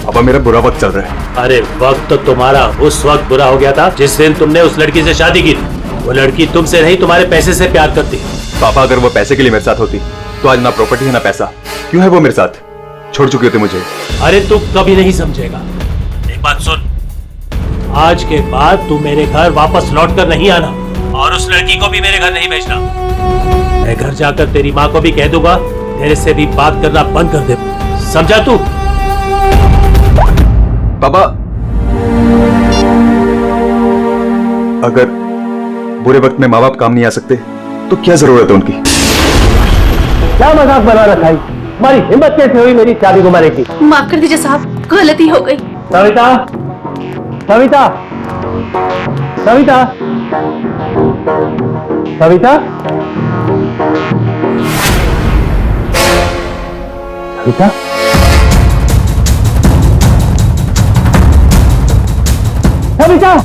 S16: पापा मेरा बुरा वक्त चल रहा है।
S19: अरे वक्त तो तुम्हारा उस वक्त बुरा हो गया था जिस दिन तुमने उस लड़की से शादी की थी। वो लड़की तुमसे नहीं तुम्हारे पैसे से प्यार करती।
S16: पापा अगर वो पैसे के लिए मेरे साथ होती तो आज ना प्रॉपर्टी है ना पैसा। क्यों है वो मेरे साथ? छोड़ चुके थे मुझे।
S19: अरे तू कभी नहीं समझेगा। एक बात सुन, आज के बाद तू मेरे घर वापस लौट कर नहीं आना और उस लड़की को भी मेरे घर नहीं भेजना। मैं घर जाकर तेरी माँ को भी कह दूंगा तेरे से भी बात करना बंद कर दे, समझा तू?
S16: पापा अगर बुरे वक्त में माँ बाप काम नहीं आ सकते तो क्या जरूरत है उनकी?
S19: क्या मजाक बना रखा है? तुम्हारी हिम्मत कैसे हुई मेरी शादी को मारे की?
S2: माफ कर दीजिए साहब, गलती हो गई।
S19: सविता, सविता, सविता, सविता, सविता, सविता।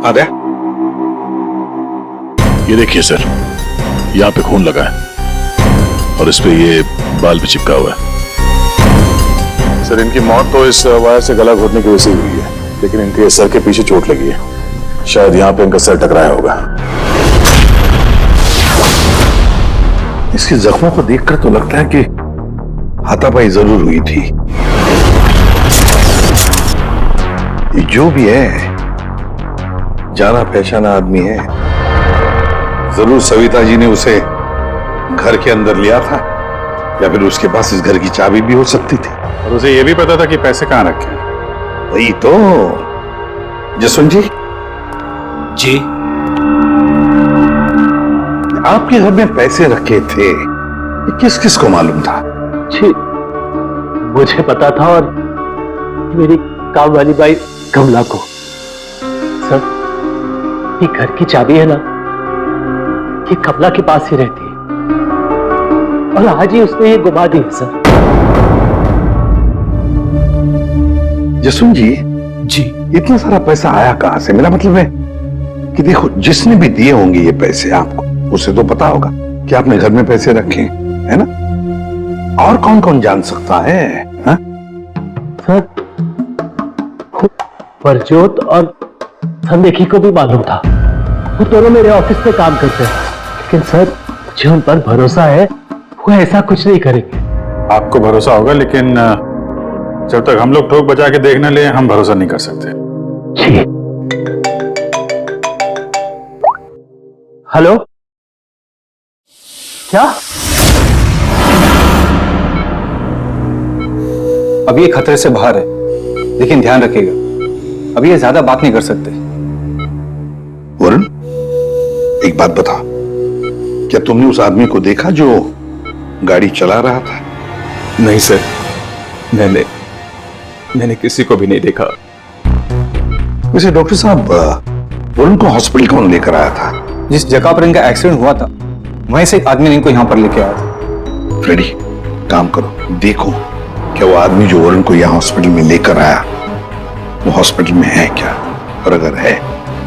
S8: आ गया।
S11: ये देखिए सर, यहाँ पे खून लगा है और इस पे ये बाल भी चिपका हुआ है।
S7: सर इनकी मौत तो इस वायर से गला घोटने की वजह से हुई है, लेकिन इनके सर के पीछे चोट लगी है। शायद यहाँ पे इनका सर टकराया होगा।
S8: इसके जख्मों को देखकर तो लगता है कि हाथापाई जरूर हुई थी। ये जो भी है जाना पहचाना आदमी है। जरूर सविता जी ने उसे घर के अंदर लिया था, या फिर उसके पास इस घर की चाबी भी हो सकती थी।
S7: और उसे यह भी पता था कि पैसे कहाँ रखे हैं।
S8: वही तो। जसवंत जी,
S19: जी
S8: आपके घर में पैसे रखे थे, ये किस किस को मालूम था?
S19: जी मुझे पता था और मेरी काम वाली बाई कमला को। सर ये घर की चाबी है ना, ये कमला के पास ही रहती है और आज ही उसने ये गुमा दी है सर।
S8: जसवंत जी,
S19: जी
S8: इतना सारा पैसा आया कहां से? मेरा मतलब है कि देखो, जिसने भी दिए होंगे ये पैसे आपको, उसे तो पता होगा कि आपने घर में पैसे रखे हैं, है ना? और कौन कौन जान सकता है? हा?
S19: सर परजोत और संदेखी को भी मालूम था, वो दोनों मेरे ऑफिस में काम करते हैं, लेकिन सर मुझे उन पर भरोसा है, वो ऐसा कुछ नहीं करेंगे।
S7: आपको भरोसा होगा, लेकिन जब तक हम लोग ठोक बजा के देख न ले, हम भरोसा नहीं कर सकते।
S19: जी। हेलो, क्या?
S3: अभी ये खतरे से बाहर है, लेकिन ध्यान रखिएगा, अभी ये ज्यादा बात नहीं कर सकते।
S8: वरुण, एक बात बता, क्या तुमने उस आदमी को देखा जो गाड़ी चला रहा था?
S16: नहीं सर, मैंने किसी को भी नहीं देखा।
S8: वैसे डॉक्टर साहब, वरुण को हॉस्पिटल कौन लेकर आया था?
S3: जिस जगह पर इनका एक्सीडेंट हुआ था, वहीं से एक आदमी ने इनको यहाँ पर लेके आया था।
S8: फ्रेडी, काम करो, देखो क्या वो आदमी जो वरुण को यहाँ हॉस्पिटल में लेकर आया, वो हॉस्पिटल में है क्या? और अगर है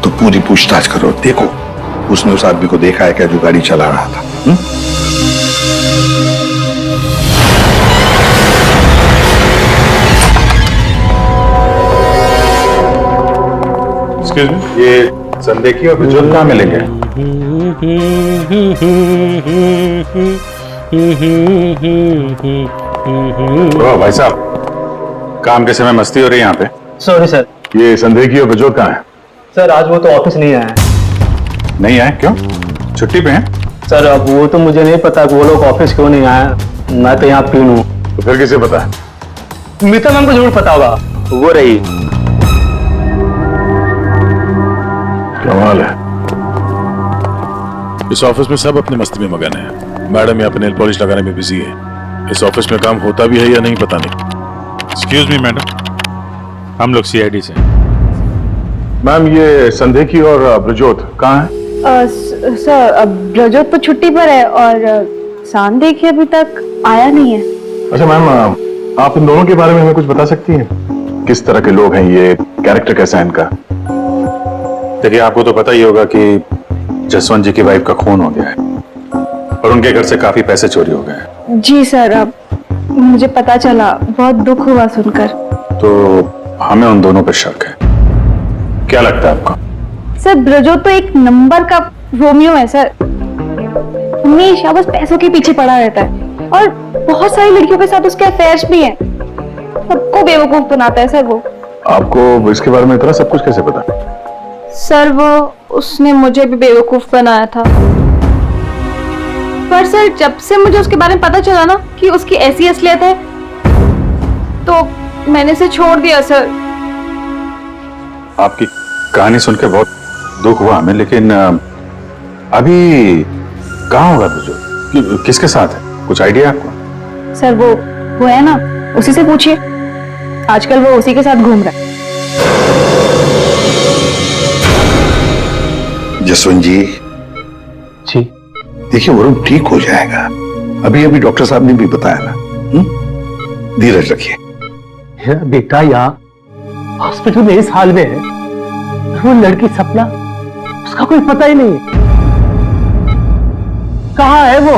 S8: तो पूरी पूछताछ करो, देखो उसने उस आदमी को देखा है क्या जो गाड़ी चला रहा था।
S7: एक्सक्यूज मी, ये संदेखी और प्रज्वल कहाँ मिलेंगे? भाई साहब, काम के समय मस्ती हो रही है यहाँ पे।
S3: Sorry sir.
S7: ये संदेखी और प्रज्वल कहाँ है?
S3: सर आज वो तो ऑफिस नहीं आया है।
S7: नहीं आए? क्यों? छुट्टी पे हैं?
S3: सर अब वो तो मुझे नहीं पता कि वो लोग ऑफिस क्यों नहीं आए। मैं तो यहाँ प्यून हूँ।
S7: तो फिर किसे पता है?
S3: मीता मैम को जरूर पता होगा, वो रही।
S7: कमाल है।
S11: इस ऑफिस में सब अपनी मस्ती में मगन है। मैडम यहाँ पे नेल पॉलिश लगाने में बिजी है। इस ऑफिस में काम होता भी है या नहीं पता नहीं।
S7: एक्सक्यूज मी मैडम, हम लोग सीआईडी से। मैम ये संदेखी और ब्रजोत कहाँ है?
S10: सर ब्रजोत तो छुट्टी पर है और सांदेखी अभी तक आया नहीं है।
S7: अच्छा मैम, आप इन दोनों के बारे में हमें कुछ बता सकती हैं? किस तरह के लोग हैं ये, कैरेक्टर कैसा है इनका? देखिए आपको तो पता ही होगा कि जसवंत जी की वाइफ का खून हो गया है और उनके घर से काफी पैसे चोरी हो गए हैं।
S10: जी सर, अब मुझे पता चला, बहुत दुख हुआ सुनकर।
S7: तो हमें उन दोनों पर शक है। क्या लगता है आपको?
S10: सर ब्रजोत तो एक नंबर का रोमियो है सर, हमेशा बस पैसों के पीछे पड़ा रहता है और बहुत सारी लड़कियों के साथ उसके अफेयर्स भी हैं। सबको बेवकूफ बनाता है सर वो।
S7: आपको इसके बारे में इतना सब कुछ कैसे पता?
S10: सर वो उसने मुझे भी बेवकूफ बनाया था, पर सर जब से मुझे उसके बारे में पता चला ना कि उसकी ऐसी असलियत है, तो मैंने इसे छोड़ दिया सर।
S7: आपकी कहानी सुनकर बहुत दुख हुआ हमें, लेकिन अभी कहाँ होगा तुझे? किसके साथ है? कुछ आइडिया आपको?
S10: सर वो है ना, उसी से पूछिए, आजकल वो उसी के साथ घूम रहा है।
S8: जसवंत जी, देखिए वरुण ठीक हो जाएगा। अभी अभी डॉक्टर साहब ने भी बताया ना। धीरज रखिए।
S19: बेटा यहाँ हॉस्पिटल में इस हाल में है, वो लड़की सपना, उसका कोई पता ही नहीं है। कहाँ है वो?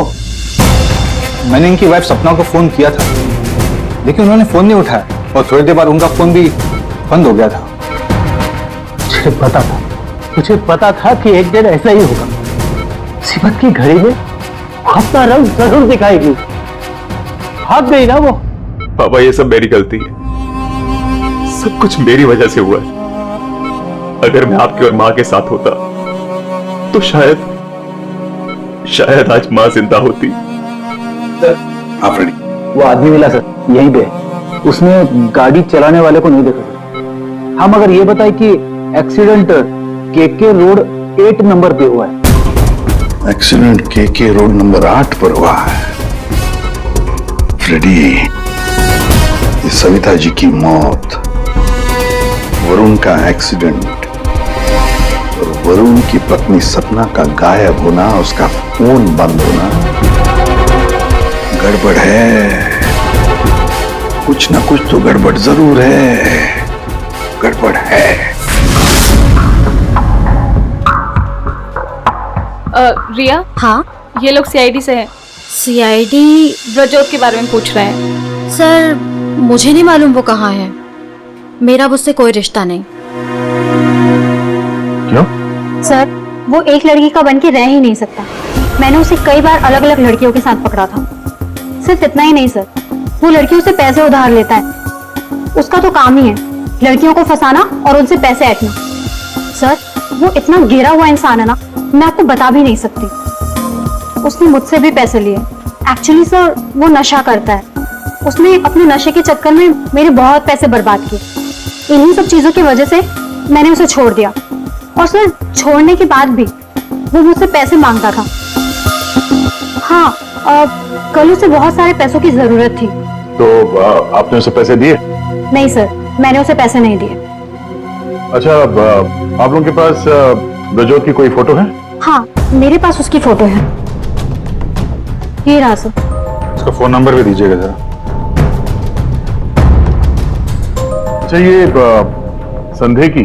S3: मैंने इनकी वाइफ सपना को फोन किया था, लेकिन उन्होंने फोन नहीं उठाया और थोड़ी देर बाद उनका फोन भी बंद हो गया था।
S19: मुझे पता था कि एक दिन ऐसा ही होगा। मुसीबत की घड़ी में अपना रंग जरूर दिखाएगी। भाग गई ना वो।
S16: पापा ये सब मेरी गलती है, सब कुछ मेरी वजह से हुआ है। अगर मैं आपके और माँ के साथ होता तो शायद आज माँ जिंदा होती।
S3: आप रेडी? वो आदमी मिला सर, यहीं पे। उसने गाड़ी चलाने वाले को नहीं देखा। हम अगर ये बताए कि एक्सीडेंट केके रोड 8 नंबर पे हुआ है।
S8: एक्सीडेंट केके रोड नंबर 8 पर हुआ है। फ्रेडी, ये सविता जी की मौत, वरुण का एक्सीडेंट और वरुण की पत्नी सपना का गायब होना, उसका फोन बंद होना, गड़बड़ है। कुछ ना कुछ तो गड़बड़ जरूर है। गड़बड़ है।
S10: रिया,
S1: हाँ
S10: ये लोग सीआईडी से हैं।
S1: सीआईडी?
S10: ब्रजोत के बारे में पूछ रहे हैं।
S1: सर मुझे नहीं मालूम वो कहाँ है। मेरा उससे कोई रिश्ता नहीं।
S3: क्यों?
S20: सर वो एक लड़की का बन के रह ही नहीं सकता। मैंने उसे कई बार अलग अलग लड़कियों के साथ पकड़ा था। सिर्फ इतना ही नहीं सर, वो लड़कियों से पैसे उधार लेता है। उसका तो काम ही है लड़कियों को फंसाना और उनसे पैसे ऐंठना। सर वो इतना गिरा हुआ इंसान है ना, मैं आपको बता भी नहीं सकती। उसने मुझसे भी पैसे लिए। एक्चुअली सर वो नशा करता है। उसने अपने नशे के चक्कर में मेरे बहुत पैसे बर्बाद किए। इन्हीं सब चीजों की वजह से मैंने उसे छोड़ दिया। और सर छोड़ने के बाद भी वो मुझसे पैसे मांगता था। हाँ, कल उसे बहुत सारे पैसों की जरूरत थी।
S7: तो आपने उसे पैसे दिए?
S20: नहीं सर, मैंने उसे पैसे नहीं दिए।
S7: अच्छा, आप लोगों के पास ब्रजोत की कोई फोटो है?
S20: हाँ, मेरे पास उसकी फोटो है। ये रहा सर।
S7: उसका फोन नंबर भी दीजिएगा जरा। अच्छा, ये संदेह की,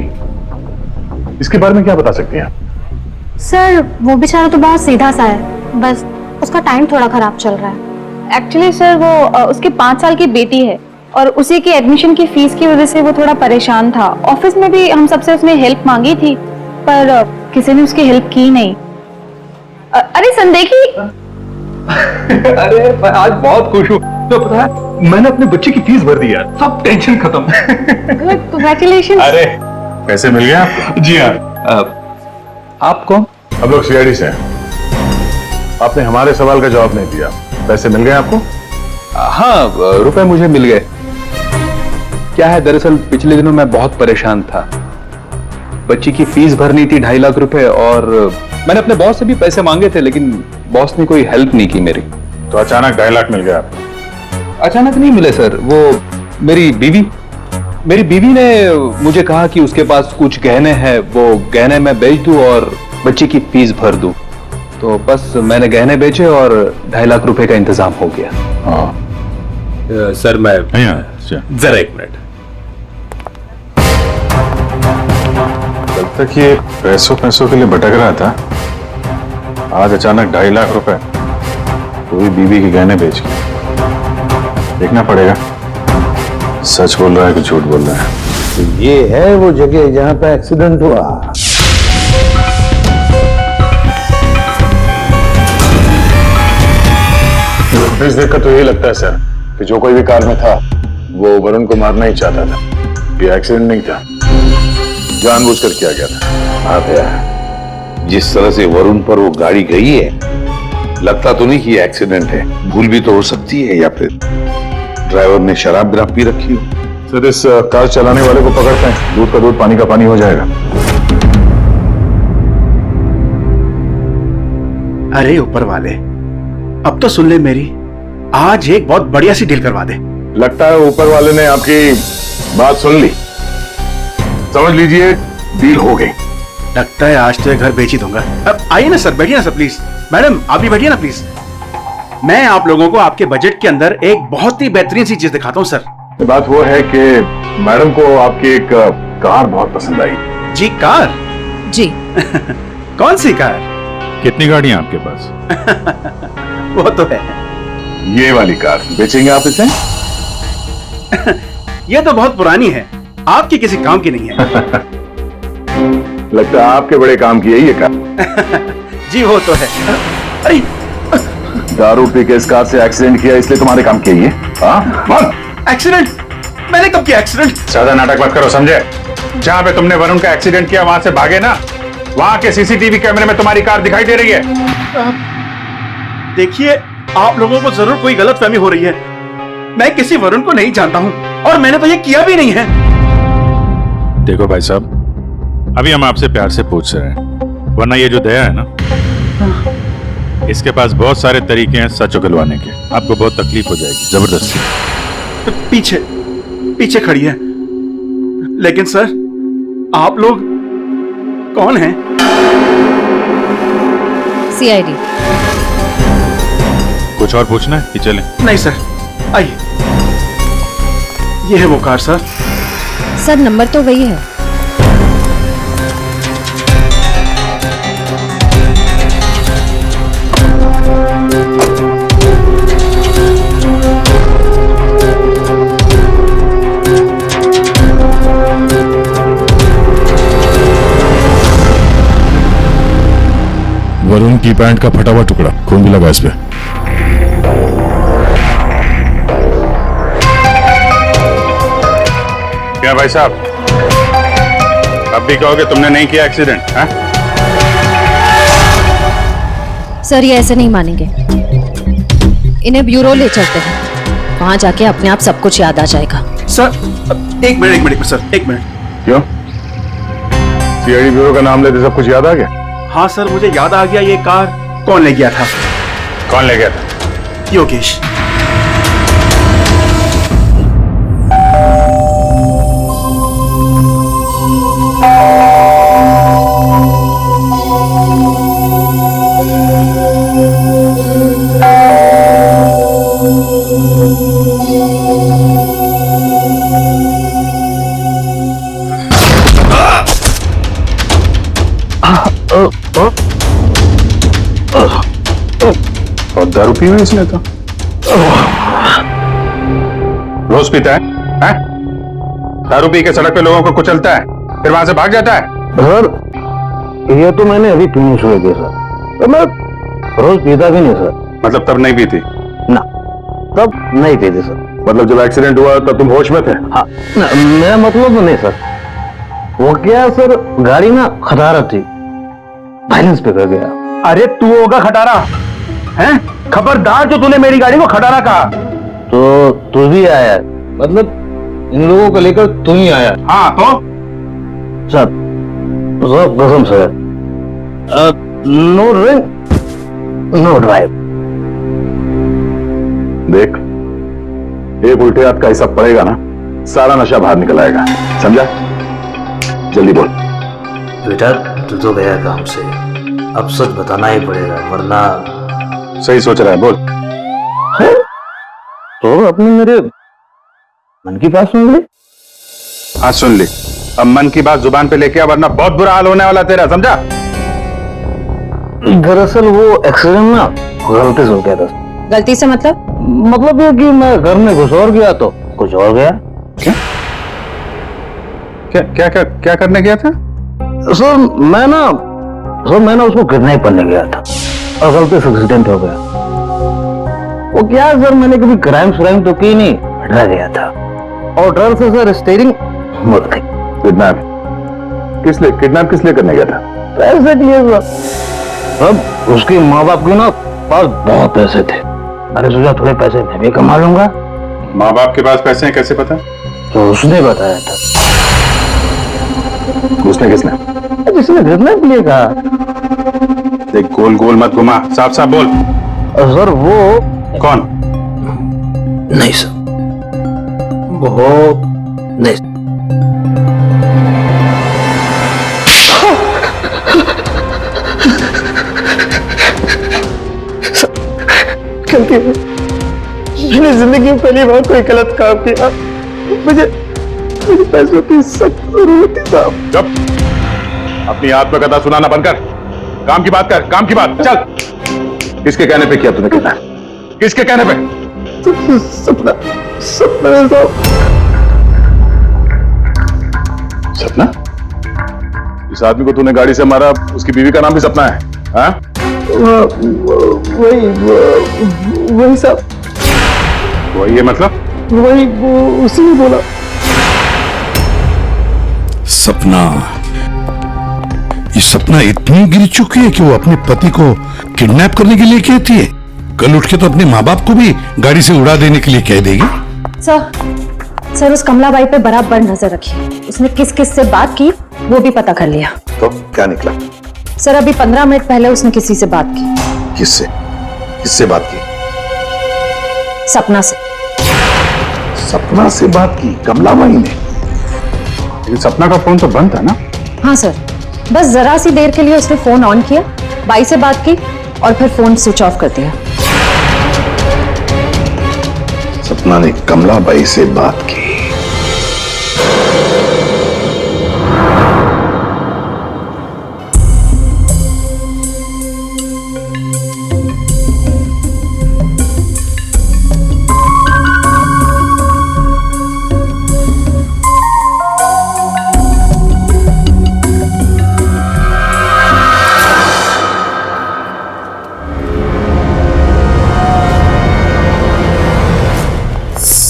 S7: इसके बारे में क्या बता सकते हैं?
S20: सर वो बेचारा तो बहुत सीधा सा है, बस उसका टाइम थोड़ा खराब चल रहा है।
S10: एक्चुअली सर वो उसकी 5 साल की बेटी है और उसी की एडमिशन की फीस की वजह से वो थोड़ा परेशान था। ऑफिस में भी हम सबसे उसने हेल्प मांगी थी, पर किसी ने उसकी हेल्प की नहीं। अरे संदेखी।
S12: अरे मैं आज बहुत खुश हूँ। तो पता है, मैंने अपने बच्चे की फीस भर दी यार, सब टेंशन खत्म।
S10: कांग्रेचुलेशंस।
S7: अरे पैसे मिल गए आपको?
S12: जी हाँ।
S3: आप कौन?
S7: हम लोग सीआईडी से हैं। आपने हमारे सवाल का जवाब नहीं दिया। पैसे मिल गए आपको?
S3: हाँ, रुपए मुझे मिल गए। क्या है, दरअसल पिछले दिनों मैं बहुत परेशान था। बच्ची की फीस भरनी थी 2.5 लाख रुपए, और मैंने अपने बॉस से भी पैसे मांगे थे, लेकिन बॉस ने कोई हेल्प नहीं की मेरी।
S7: तो अचानक 2.5 लाख मिल गया आपको?
S3: अचानक नहीं मिले सर, वो मेरी बीवी ने मुझे कहा कि उसके पास कुछ गहने हैं, वो गहने मैं बेच दूं और बच्ची की फीस भर दूं। तो बस मैंने गहने बेचे और 2.5 लाख रुपए का इंतजाम हो गया।
S16: सर मैं जरा 1 मिनट।
S7: कल तक ये पैसों के लिए भटक रहा था, आज अचानक 2.5 लाख रुपए पूरी बीवी के गहने बेच के। देखना पड़ेगा सच बोल रहा है कि झूठ बोल रहा है।
S21: तो ये है वो जगह जहां पे एक्सीडेंट हुआ।
S7: फुटेज देखकर तो यही लगता है सर कि जो कोई भी कार में था वो वरुण को मारना ही चाहता था। ये एक्सीडेंट नहीं था, जानबूझकर किया गया था।
S8: हाँ भैया, जिस तरह से वरुण पर वो गाड़ी गई है, लगता तो नहीं कि ये एक्सीडेंट है। भूल भी तो हो सकती है, या फिर ड्राइवर ने शराब बिराब पी रखी हो।
S7: सर इस कार चलाने वाले को पकड़ते हैं, दूध का दूध पानी का पानी हो जाएगा।
S22: अरे ऊपर वाले, अब तो सुन ले मेरी, आज एक बहुत बढ़िया सी डील करवा दे।
S7: लगता है ऊपर वाले ने आपकी बात सुन ली। समझ लीजिए डील हो गई।
S22: लगता है आज तो घर बेच ही दूंगा। अब आइए ना सर, बैठिए ना सर प्लीज। मैडम आप भी बैठिए ना प्लीज। मैं आप लोगों को आपके बजट के अंदर एक बहुत ही बेहतरीन सी चीज दिखाता हूँ सर।
S7: बात वो है कि मैडम को आपकी एक कार बहुत पसंद आई।
S22: जी कार?
S18: जी।
S22: कौन सी कार?
S11: कितनी गाड़ियां आपके पास?
S22: वो तो है।
S7: ये वाली कार बेचेंगे आप इसे?
S22: ये तो बहुत पुरानी है, आपकी किसी काम की नहीं है।
S7: लगता है आपके बड़े काम की है ये कार।
S22: जी वो तो है। अरे
S7: दारू पी के इस कार से एक्सीडेंट किया इसलिए तुम्हारे काम की है ये? हाँ?
S22: एक्सीडेंट? मैंने कब किया एक्सीडेंट?
S7: ज्यादा नाटक मत करो, समझे? जहां पे तुमने वरुण का एक्सीडेंट किया वहां से भागे ना, वहां के सीसीटीवी कैमरे में तुम्हारी कार दिखाई दे रही है।
S22: देखिए, आप लोगों को जरूर कोई गलतफहमी हो रही है। मैं किसी वरुण को नहीं जानता हूं और मैंने तो ये किया भी नहीं है।
S11: देखो भाई साहब, अभी हम आपसे प्यार से पूछ रहे हैं, वरना ये जो दया है ना, इसके पास बहुत सारे तरीके हैं सच उगलवाने के। आपको बहुत तकलीफ हो जाएगी जबरदस्ती।
S22: पीछे खड़ी है। लेकिन सर, आप लोग कौन हैं?
S18: सीआईडी।
S11: कुछ और पूछना है कि चलें?
S22: नहीं सर, आइए। ये है वो कार सर।
S18: सर नंबर तो वही है।
S11: वरुण की पैंट का फटा हुआ टुकड़ा, खून भी लगा इस पे।
S7: क्या भाई साहब, अब भी कहोगे तुमने नहीं किया एक्सीडेंट?
S18: सर ये ऐसे नहीं मानेंगे, इन्हें ब्यूरो ले चलते हैं, वहां जाके अपने आप सब कुछ याद आ जाएगा।
S22: सर एक मिनट सर, एक मिनट।
S7: क्यों? सीआईडी ब्यूरो का नाम लेते सब कुछ याद आ गया?
S22: हाँ सर, मुझे याद आ गया। ये कार कौन ले गया था?
S7: कौन ले गया था?
S22: योगेश।
S7: और दारू पी हुई इसने तो। रोज पीता है? दारू पी के सड़क पे लोगों को कुचलता है, फिर वहां से भाग जाता है।
S21: सर ये तो मैंने अभी पीनी शुरू की सर, तो मैं रोज पीता भी नहीं सर।
S7: मतलब तब नहीं पीती?
S21: ना, तब नहीं पीती सर।
S7: मतलब जब एक्सीडेंट हुआ तब तुम होश में थे?
S21: हाँ, मेरा मतलब तो नहीं सर। वो क्या सर, गाड़ी ना खटारा थी, बैलेंस पे कर गया।
S22: अरे तू होगा खटारा हैं? खबरदार जो तूने मेरी गाड़ी को खटारा कहा।
S21: तो तू भी आया, मतलब इन लोगों को लेकर तू ही आया?
S22: हाँ तो
S21: सर कसम sir, no drink no drive.
S7: देख, एक उल्टे हाथ का हिसाब पड़ेगा ना, सारा नशा बाहर निकल आएगा, समझा? जल्दी बोल।
S17: बेटा तू तो गया काम से, अब सच बताना ही पड़ेगा वरना।
S7: सही सोच रहा है, बोल।
S21: तो अपने मेरे मन की बात सुन ली?
S7: हाँ सुन ली, अब मन की बात जुबान पे लेके आ, वरना बहुत बुरा हाल होने वाला तेरा, समझा?
S21: दरअसल वो एक्सीडेंट ना गलती से हो गया था।
S18: गलती से मतलब
S21: ये कि मैं घर में घुस और गया तो कुछ और गया।
S7: क्या क्या क्या क्या, क्या करने गया था?
S21: सर मैंने उसको किडनैप करने गया था और गलती से एक्सीडेंट हो गया। वो क्या सर, मैंने कभी क्राइम तो की नहीं, डर गया था और डर से सर स्टीयरिंग मुड़ गई।
S7: किडनैप किस लिए करने गया था?
S21: पैसे के लिए सर। अब उसके माँ बाप के ना पास बहुत पैसे थे, मैंने सोचा थोड़े पैसे मैं भी कमा लूंगा।
S7: माँ बाप के पास पैसे हैं कैसे पता?
S21: तो उसने बताया था।
S7: उसने किसने?
S21: जिसने किडनैप लिए कहा।
S7: देख, गोल गोल मत घुमा, साफ साफ बोल।
S21: सर वो
S7: कौन?
S21: नहीं सर, वो नहीं।
S12: गलती है, मैंने जिंदगी में पहली बार कोई गलत काम किया। मुझे पैसों की सख्त जरूरत थी साहब।
S7: अपनी आत्मकथा सुनाना बंद कर, काम की बात कर, काम की बात। चल, किसके कहने पे किया तूने किडनैप? किसके कहने पे?
S5: सपना, सपना
S7: सपना? इस आदमी को तूने गाड़ी से मारा, उसकी बीवी का नाम भी सपना है? हाँ?
S5: वही सब।
S7: वही है मतलब?
S5: वही उसी ने बोला।
S8: सपना, ये सपना इतनी गिर चुकी है कि वो अपने पति को किडनैप करने के लिए कहती है। कल उठ के तो अपने माँ बाप को भी गाड़ी से उड़ा देने के लिए कह देगी।
S10: सर उस कमलाबाई पे बराबर नजर रखिए। उसने किस किस से बात की वो भी पता कर लिया।
S8: तो क्या निकला?
S10: सर अभी 15 मिनट पहले उसने किसी से बात की।
S8: किससे? किससे बात की?
S10: सपना से।
S8: सपना से बात की कमलाबाई ने?
S7: सपना का फोन तो बंद था ना?
S10: हाँ सर, बस जरा सी देर के लिए उसने फोन ऑन किया, बाई से बात की और फिर फोन स्विच ऑफ कर दिया।
S8: सपना ने कमलाबाई से बात की।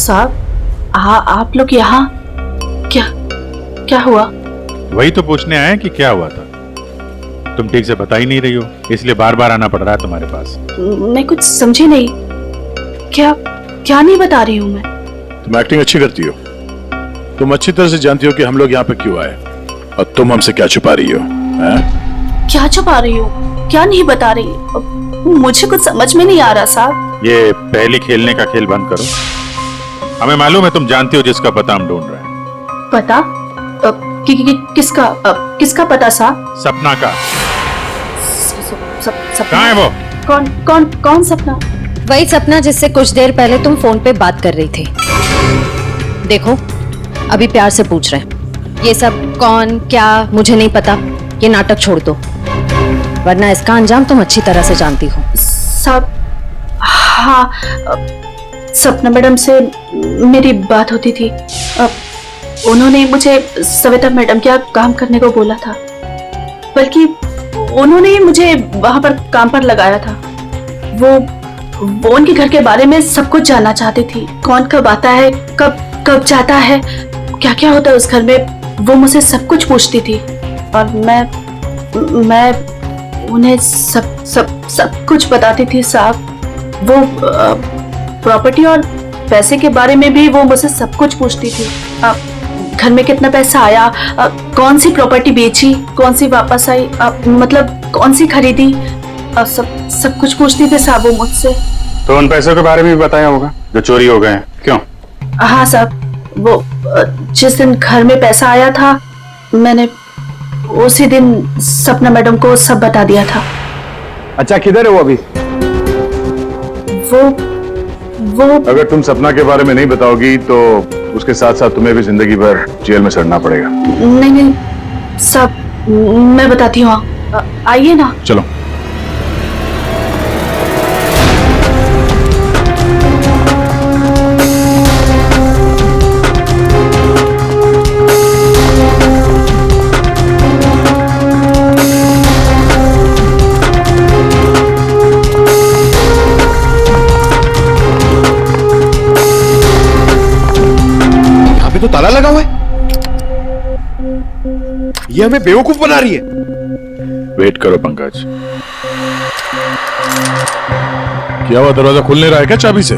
S18: साहब, आप लोग यहाँ? क्या क्या हुआ?
S11: वही तो पूछने आए कि क्या हुआ था। तुम ठीक से बता ही नहीं रही हो, इसलिए बार बार आना पड़ रहा है तुम्हारे पास।
S18: मैं कुछ समझी नहीं। क्या क्या नहीं बता रही हूँ मैं?
S11: तुम एक्टिंग अच्छी करती हो। तुम अच्छी तरह से जानती हो कि हम लोग यहाँ पे क्यों आए, और तुम हमसे क्या छुपा रही हो?
S18: क्या छुपा रही हो? क्या नहीं बता रही? मुझे कुछ समझ में नहीं आ रहा साहब।
S11: ये पहले खेलने का खेल बंद करो। हमें मालूम है तुम जानती हो जिसका पता हम ढूंढ रहे हैं।
S18: पता? किसका पता साहब?
S11: सपना का।
S18: सपना?
S11: कहाँ है वो?
S18: कौन सपना?
S10: वही सपना जिससे कुछ देर पहले तुम फोन पे बात कर रही थी। देखो, अभी प्यार से पूछ रहे हैं। ये सब कौन क्या मुझे नहीं पता, ये नाटक छोड़ दो, वरना इसका अंजाम तुम अच्छी तरह से जानती हो।
S18: साहब, हाँ, सपना मैडम से मेरी बात होती थी। उन्होंने मुझे सविता मैडम के यहाँ काम करने को बोला था, बल्कि उन्होंने ही मुझे वहां पर काम पर लगाया था। वो उनके घर के बारे में सब कुछ जानना चाहती थी। कौन कब आता है, कब जाता है, क्या क्या होता है उस घर में, वो मुझसे सब कुछ पूछती थी। और मैं उन्हें सब कुछ बताती थी साहब। वो प्रॉपर्टी और पैसे के बारे में भी वो मुझसे सब कुछ पूछती थी। घर में कितना पैसा आया, कौन सी प्रॉपर्टी बेची, कौन सी वापस आई, मतलब कौन सी खरीदी, सब कुछ पूछती थी साहब वो मुझसे।
S7: तो उन पैसों के बारे में भी बताया होगा जो चोरी हो गए हैं, क्यों?
S18: हाँ साहब, वो जिस दिन घर में पैसा आया था, मैंने उसी दिन सपना मैडम को सब बता दिया था।
S7: अच्छा, किधर है वो अभी?
S18: वो
S7: अगर तुम सपना के बारे में नहीं बताओगी तो उसके साथ साथ तुम्हें भी जिंदगी भर जेल में सड़ना पड़ेगा।
S18: नहीं सब मैं बताती हूँ, आइए ना।
S11: चलो।
S5: तो ताला लगा हुआ है। ये हमें बेवकूफ बना रही है।
S11: वेट करो पंकज। क्या हुआ, दरवाजा खुल नहीं रहा है क्या चाबी से?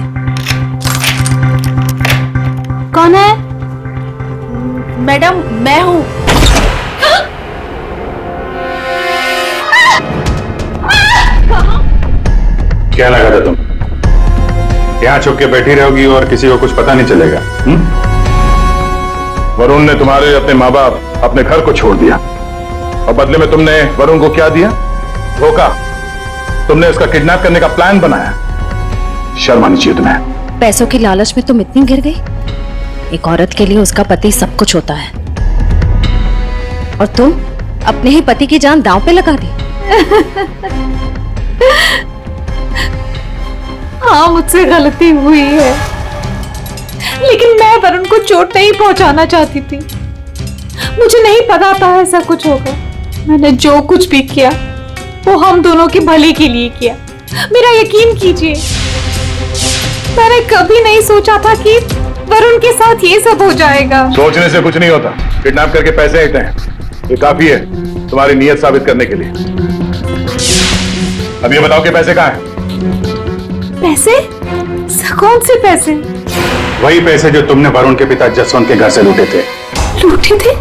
S18: कौन है? मैडम, मैं हूं।
S7: क्या लगा था तुम? यहाँ छुप के बैठी रहोगी और किसी को कुछ पता नहीं चलेगा? वरुण ने तुम्हारे अपने माँ बाप, अपने घर को छोड़ दिया, और बदले में तुमने वरुण को क्या दिया? धोखा। तुमने उसका किडनैप करने का प्लान बनाया। शर्म आनी चाहिए तुम्हें।
S10: पैसों की लालच में तुम इतनी गिर गई? एक औरत के लिए उसका पति सब कुछ होता है, और
S1: अपने ही पति की जान दांव पे लगा दी।
S2: हाँ, मुझसे गलती हुई है, लेकिन मैं वरुण को चोट नहीं पहुंचाना चाहती थी। मुझे नहीं पता था ऐसा कुछ होगा। मैंने जो कुछ भी किया वो हम दोनों के भले के लिए किया। मेरा यकीन कीजिए, मैंने कभी नहीं सोचा था कि वरुण के साथ ये सब हो जाएगा।
S7: सोचने से कुछ नहीं होता। किडनैप करके पैसे लेते हैं, ये काफी है तुम्हारी नीयत साबित करने के लिए। अब ये बताओ कि पैसे कहाँ हैं?
S2: पैसे? कौन से पैसे?
S7: वही पैसे जो तुमने वरुण के पिता जसवंत के घर से लूटे थे।
S2: लूटे थे?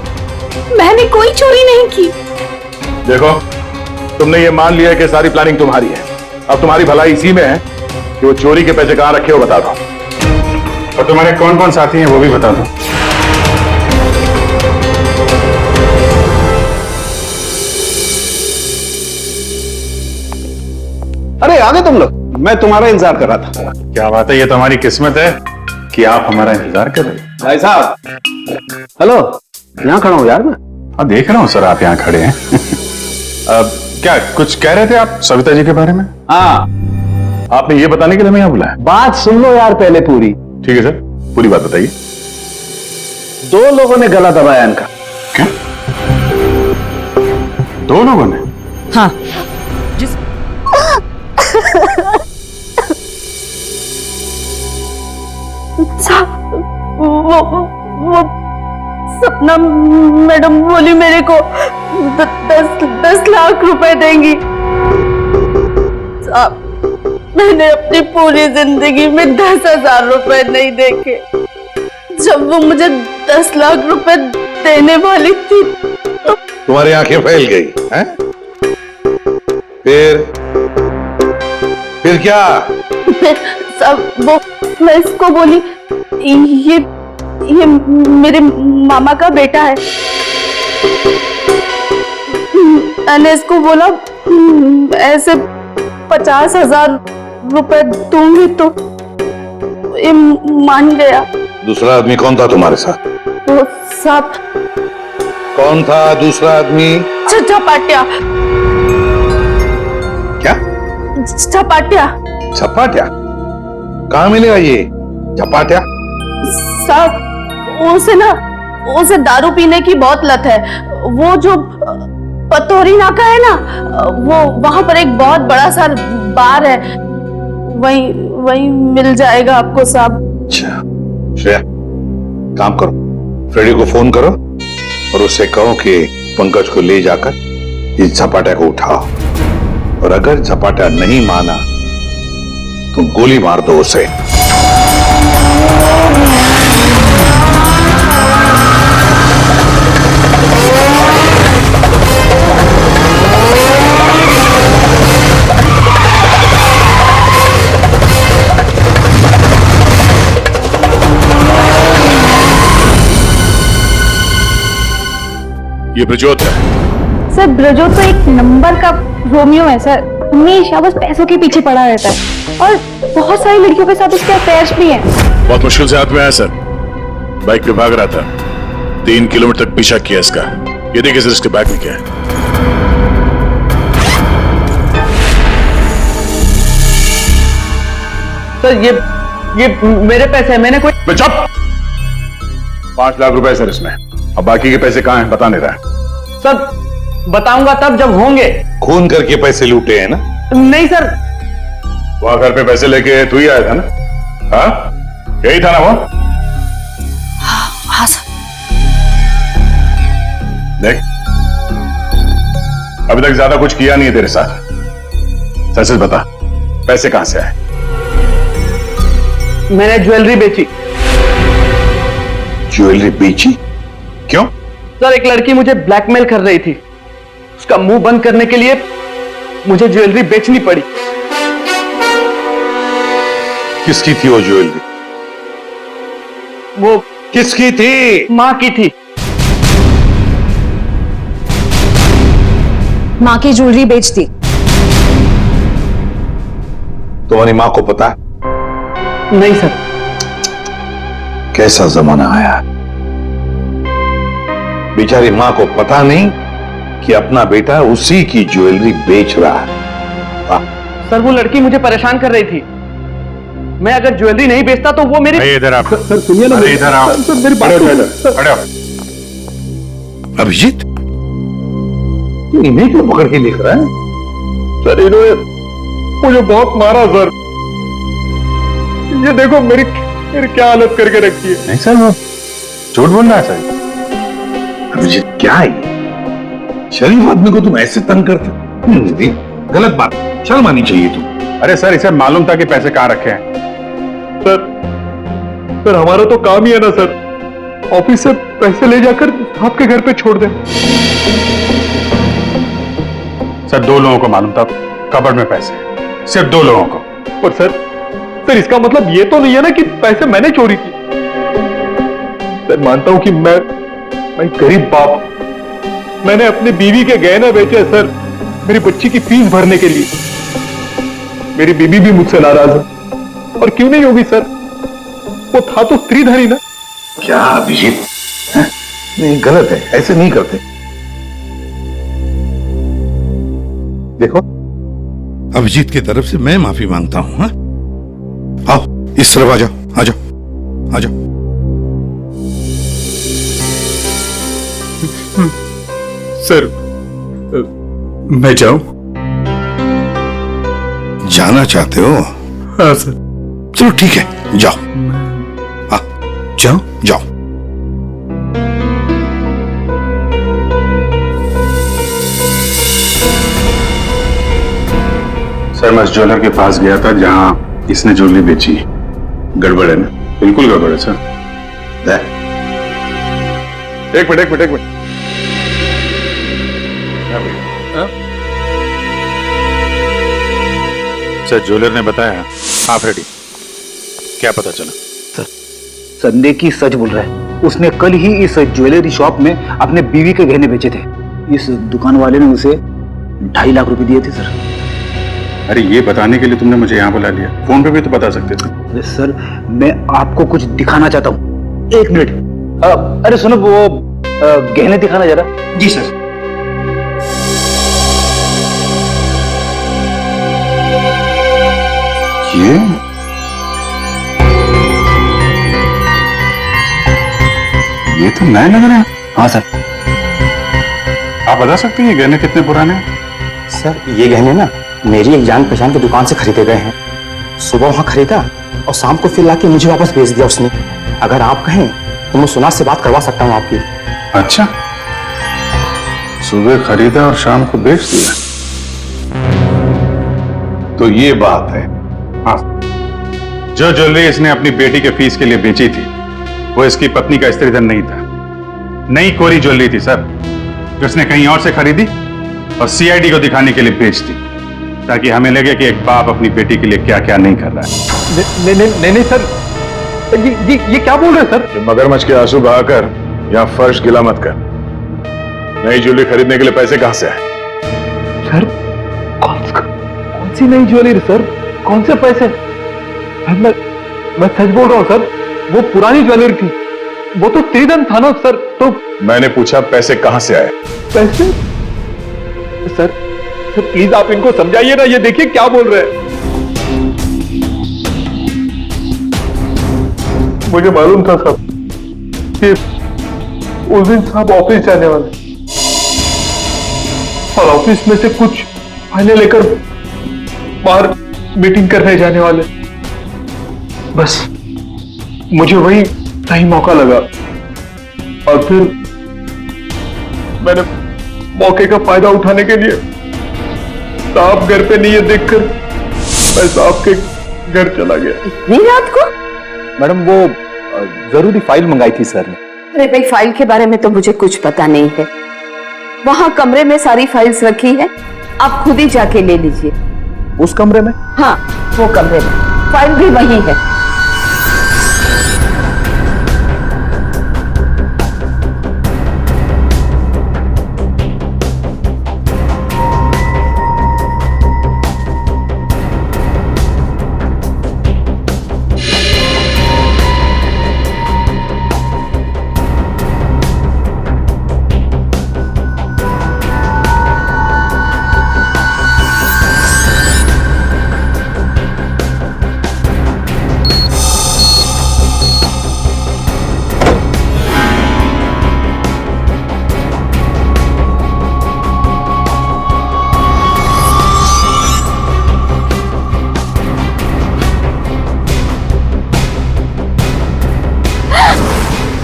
S2: मैंने कोई चोरी नहीं की।
S7: देखो, तुमने ये मान लिया कि सारी प्लानिंग तुम्हारी है। अब तुम्हारी भलाई इसी में है कि वो चोरी के पैसे कहाँ रखे हो बता दो, और तुम्हारे कौन कौन साथी हैं वो भी बता दो।
S6: अरे आ गए तुम लोग, मैं तुम्हारा इंतजार कर रहा था।
S7: क्या बात है, ये तो हमारी किस्मत है कि आप हमारा इंतजार कर रहे हैं।
S6: भाई साहब, हेलो, यहाँ खड़ा हूँ यार मैं।
S7: हाँ देख रहा हूँ सर, आप यहाँ खड़े हैं। क्या कुछ कह रहे थे आप सविता जी के बारे में?
S6: हाँ,
S7: आपने ये बताने के लिए मैं यहाँ बुलाया?
S6: बात सुन लो यार पहले पूरी।
S7: ठीक है सर, पूरी बात बताइए।
S6: 2 लोगों ने गला दबाया इनका।
S7: क्या? 2 लोगों ने?
S4: हाँ।
S2: वो सपना मैडम बोली मेरे को 10 लाख रुपए देंगी। साहब, मैंने अपनी पूरी जिंदगी में 10,000 रुपए नहीं देखे। जब वो मुझे 10 लाख रुपए देने वाली थी तो
S8: तुम्हारी आंखें फैल गई हैं? फिर क्या?
S2: सब वो मैं इसको बोली ये मेरे मामा का बेटा है। मैंने इसको बोला ऐसे 50,000 रुपए दूंगी तो ये मान गया।
S8: दूसरा आदमी कौन था तुम्हारे साथ?
S2: वो साहब।
S8: कौन था दूसरा आदमी?
S2: झपाटिया।
S8: क्या?
S2: झपाटिया।
S8: झपाटिया? कहाँ मिलेगा ये झपाटिया?
S2: साहब, उसे दारू पीने की बहुत लत है। वो जो पतोरी नाका है ना, वो वहां पर एक बहुत बड़ा सा बार है, वही मिल जाएगा आपको साहब।
S8: अच्छा श्रेया, काम करो, फ्रेडी को फोन करो और उससे कहो कि पंकज को ले जाकर इस झपाटा को उठाओ, और अगर झपाटा नहीं माना तो गोली मार दो उसे।
S7: ये ब्रजोत है।
S20: सर, ब्रजोत तो एक नंबर का रोमियो है सर। हमेशा बस पैसों के पीछे पड़ा रहता है और बहुत सारी लड़कियों के साथ उसके अफेयर्स भी हैं।
S11: बहुत मुश्किल से हाथ में आया सर। बाइक पे भाग रहा था, 3 किलोमीटर तक पीछा किया इसका। ये देखिए सर, इसके बैग में क्या है।
S6: सर ये मेरे पैसे हैं, मैंने कोई।
S7: चुप! 5 लाख रुपए सर इसमें। अब बाकी के पैसे कहाँ हैं बता नहीं रहा है।
S6: सर बताऊंगा तब जब होंगे।
S8: खून करके पैसे लूटे हैं ना?
S6: नहीं सर।
S7: वहां घर पे पैसे लेके तू ही आया था ना? हाँ, यही था ना वो?
S18: हाँ सर।
S7: देख, अभी तक ज्यादा कुछ किया नहीं है तेरे साथ। सच सच बता, पैसे कहां से आए?
S6: मैंने ज्वेलरी बेची।
S8: ज्वेलरी बेची? क्यों?
S6: सर, एक लड़की मुझे ब्लैकमेल कर रही थी। उसका मुंह बंद करने के लिए मुझे ज्वेलरी बेचनी पड़ी।
S8: किसकी थी वो ज्वेलरी?
S6: वो
S8: किसकी थी?
S6: माँ की थी।
S4: माँ की ज्वेलरी बेच दी।
S8: तुम्हारी माँ को पता?
S6: नहीं सर।
S8: कैसा जमाना आया, बेचारी माँ को पता नहीं कि अपना बेटा उसी की ज्वेलरी बेच रहा है।
S9: सर वो लड़की मुझे परेशान कर रही थी। मैं अगर ज्वेलरी नहीं बेचता तो वो मेरी
S7: इधर आप।
S12: सर सुनिए ना,
S7: अरे इधर आओ।
S12: सर मेरी बात
S7: खड़े हो।
S8: अभिजीत, तू इन्हें क्यों पकड़ के लिख रहा है?
S12: सर इन्होंने मुझे बहुत मारा सर। ये देखो मेरी क्या हालत करके रखी है।
S7: नहीं सर, वो झूठ बोल रहा है सर।
S8: अभिजीत क्या है ये? शरीफ आदमी को तुम ऐसे तंग करते? गलत बात, शर्म आनी चाहिए तुम।
S7: अरे सर, इसे मालूम था कि पैसे कहाँ रखे हैं।
S12: सर हमारा तो काम ही है ना सर, ऑफिस से पैसे ले जाकर आपके घर पे छोड़ दें।
S7: सर 2 लोगों को मालूम था कबर्ड में पैसे हैं। सिर्फ 2 लोगों को।
S12: और सर इसका मतलब ये तो नहीं है ना कि पैसे मैंने चोरी की। सर मानता हूं कि मैं गरीब बाप, मैंने अपनी बीवी के गहने बेचे सर, मेरी बच्ची की फीस भरने के लिए। मेरी बीवी भी मुझसे नाराज है, और क्यों नहीं होगी सर, वो था तो स्त्रीधनी ना।
S8: क्या अभिजीत, नहीं गलत है, ऐसे नहीं करते। देखो, अभिजीत की तरफ से मैं माफी मांगता हूं। हाँ, आओ इस तरफ आ जाओ, आ जाओ, आ जाओ।
S7: सर मैं जाऊं?
S8: जाना चाहते हो?
S7: हाँ सर।
S8: चलो ठीक है, जाओ। जाओ जाओ।
S7: सर मैं उस ज्वेलर के पास गया था जहां इसने ज्वेलरी बेची। गड़बड़ है ना? बिल्कुल गड़बड़ है सर।
S12: एक मिनट।
S7: सर ज्वेलर ने बताया आप रेडी। क्या पता चला?
S21: संदेह की सच बोल रहा है। उसने कल ही इस ज्वेलरी शॉप में अपने बीवी के गहने बेचे थे। इस दुकान वाले ने उसे 2.5 लाख रुपए दिए थे सर।
S7: अरे ये बताने के लिए तुमने मुझे यहाँ बुला लिया, फोन पे भी तो बता सकते थे।
S21: अरे सर मैं आपको कुछ दिखाना चाहता हूँ, 1 मिनट। अरे सुनो, वो गहने दिखाना जरा। जी सर।
S7: ये तो नए लग रहे हैं।
S21: हाँ सर।
S7: आप बता सकते हैं ये गहने कितने पुराने हैं?
S13: सर ये गहने ना मेरी एक जान पहचान की दुकान से खरीदे गए हैं। सुबह वहां खरीदा और शाम को फिर लाके मुझे वापस भेज दिया उसने। अगर आप कहें तो मैं सुनार से बात करवा सकता हूँ आपकी।
S7: अच्छा, सुबह खरीदा और शाम को बेच दिया, तो ये बात है। हाँ, जो ज्वेलरी इसने अपनी बेटी के फीस के लिए बेची थी वो इसकी पत्नी का स्त्रीधन नहीं था, नई कोरी ज्वेलरी थी सर, जो उसने कहीं और से खरीदी और सीआईडी को दिखाने के लिए बेच दी, ताकि हमें लगे कि एक बाप अपनी बेटी के लिए क्या क्या नहीं कर रहा है।
S12: नहीं सर, ये क्या बोल रहे हैं सर?
S7: मगरमच्छ के आंसू बहाकर यहाँ फर्श गिला मत कर। नई ज्वेलरी खरीदने के लिए पैसे कहां से आए?
S12: सर कौन सी नई ज्वेलरी सर, कौन से पैसे? मैं सच बोल रहा हूँ सर, वो पुरानी ज्वेलरी थी, वो तो स्त्रीधन था ना सर। तो
S7: मैंने पूछा पैसे कहां से आए?
S12: पैसे? सर प्लीज आप इनको समझाइए ना, ये देखिए क्या बोल रहे हैं। मुझे मालूम था साहब कि उस दिन साहब ऑफिस जाने वाले और ऑफिस में से कुछ फाइलें लेकर बाहर मीटिंग करने जाने वाले। बस मुझे वही सही मौका लगा और फिर मैंने मौके का फायदा उठाने के लिए साहब घर पे नहीं है देखकर मैं साहब के घर चला गया।
S10: इतनी रात को?
S21: मैडम वो जरूरी फाइल मंगाई थी सर ने।
S10: अरे भाई, फाइल के बारे में तो मुझे कुछ पता नहीं है। वहां कमरे में सारी फाइल्स रखी है, आप खुद ही जाके ले लीजिए।
S21: उस कमरे में?
S10: हाँ वो कमरे में, फाइल भी वही है।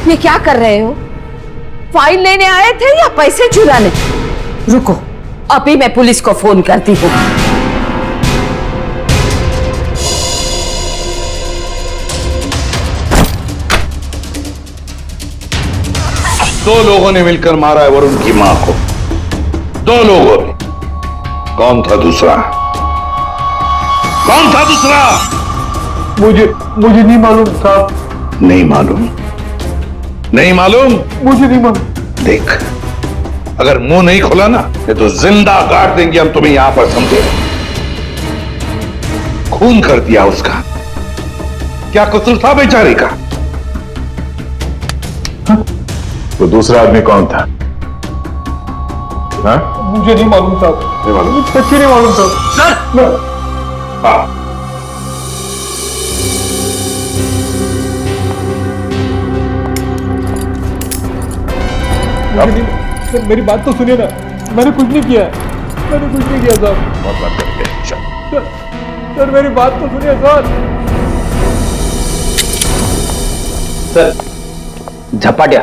S2: ये क्या कर रहे हो? फाइल लेने आए थे या पैसे चुराने? रुको, अभी मैं पुलिस को फोन करती हूँ।
S8: दो लोगों ने मिलकर मारा है वरुण की मां को, 2 लोगों ने। कौन था दूसरा? कौन था दूसरा?
S12: मुझे नहीं मालूम साहब।
S8: नहीं मालूम? नहीं मालूम?
S12: मुझे नहीं मालूम।
S8: देख, अगर मुंह नहीं खोला ना तो जिंदा काट देंगे हम तुम्हें यहां पर, समझे? खून कर दिया उसका, क्या कसूर था बेचारे का?
S7: तो दूसरा आदमी कौन था? हाँ?
S12: मुझे नहीं मालूम साहब।
S7: नहीं मालूम?
S12: सच्ची नहीं मालूम साहब।
S8: सर! हाँ।
S12: सर मेरी बात तो सुनिए ना, मैंने कुछ नहीं किया, मैंने कुछ नहीं किया साहब।
S8: बहुत बात करके
S12: सर मेरी बात तो सुनिए
S21: सर। झपाटिया।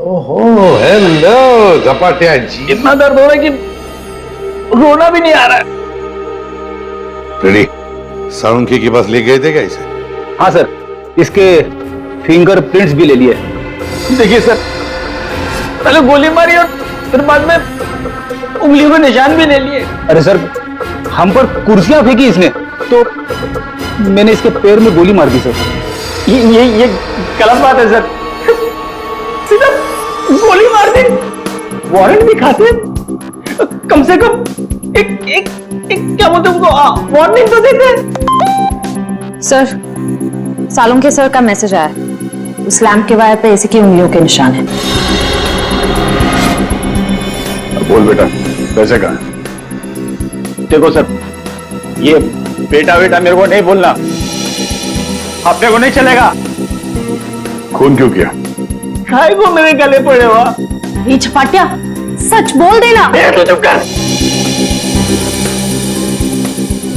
S8: ओहो, हेलो झपाटिया जी।
S21: इतना दर्द हो रहा है कि रोना भी नहीं आ रहा है।
S8: रेडी? साळुंखे के पास ले गए थे क्या इसे?
S21: हाँ सर, इसके फिंगरप्रिंट्स भी ले लिए। देखिए सर, पहले गोली मारी और फिर बाद में उंगलियों के निशान भी ले लिए। अरे सर, हम पर कुर्सियां फेंकी इसने तो मैंने इसके पैर में गोली मार दी सर। ये गलत बात है सर। सीधा गोली मार दी, वारंट भी खाते, कम से कम एक क्या बोलते उनको वार्निंग तो देते।
S10: सर, सालुंखे सर का मैसेज आया है। उस लैंप के वायर पे इसी की उंगलियों के निशान है।
S7: बोल बेटा, पैसे कहाँ?
S21: देखो सर, ये बेटा बेटा मेरे को नहीं बोलना, अपने को नहीं चलेगा।
S7: खून क्यों किया?
S21: खाए को मेरे गले पड़े हुआ।
S10: ये झपाटिया, सच बोल देना।
S21: तो चुप कर,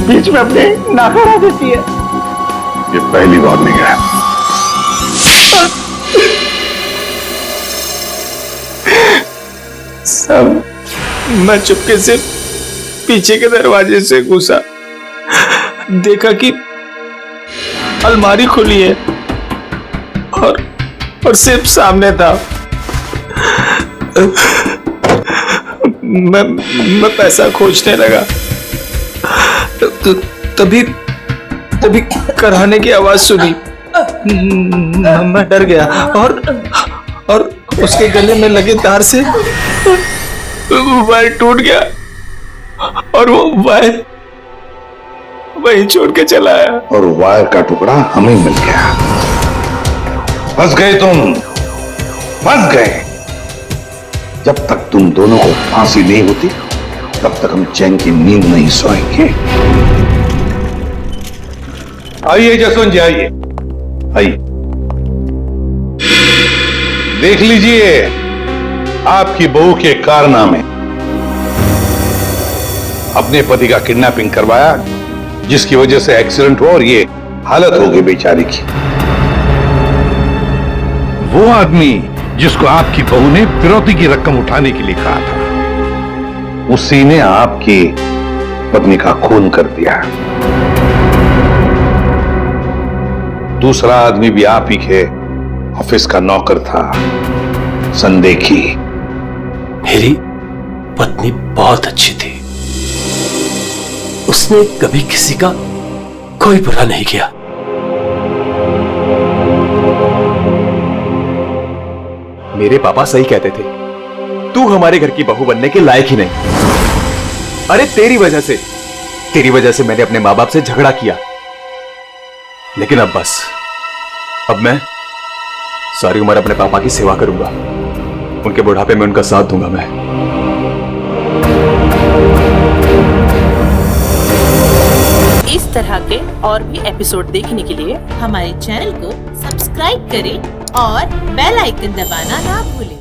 S21: बीच में अपने नाक हरा देती है।
S7: ये पहली वार्निंग है।
S5: सब मैं चुपके से पीछे के दरवाजे से घुसा, देखा कि अलमारी खुली है और सिर्फ सामने था। मैं पैसा खोजने लगा, तभी कराने की आवाज सुनी। मैं डर गया और उसके गले में लगे तार से वायर टूट गया और वो वायर वहीं छोड़ के चला आया।
S8: और वायर का टुकड़ा हमें मिल गया। फंस गए तुम, फंस गए। जब तक तुम दोनों को फांसी नहीं होती तब तक हम चैन की नींद नहीं सोएंगे। आइए जसवंत जी, आइए आइए, देख लीजिए आपकी बहू के कारनामे। अपने पति का किडनैपिंग करवाया, जिसकी वजह से एक्सीडेंट हुआ और ये हालत हो गई बेचारी की। वो आदमी जिसको आपकी बहू ने फिरौती की रकम उठाने के लिए कहा था, उसी ने आपकी पत्नी का खून कर दिया। दूसरा आदमी भी आप ही के ऑफिस का नौकर था, संदेखी।
S19: मेरी पत्नी बहुत अच्छी थी, उसने कभी किसी का कोई बुरा नहीं किया।
S16: मेरे पापा सही कहते थे, तू हमारे घर की बहू बनने के लायक ही नहीं। अरे तेरी वजह से मैंने अपने मां बाप से झगड़ा किया, लेकिन अब बस, अब मैं सारी उम्र अपने पापा की सेवा करूंगा, उनके बुढ़ापे में उनका साथ दूंगा मैं।
S14: इस तरह के और भी एपिसोड देखने के लिए हमारे चैनल को सब्सक्राइब करें और बेल आइकन दबाना ना भूलें।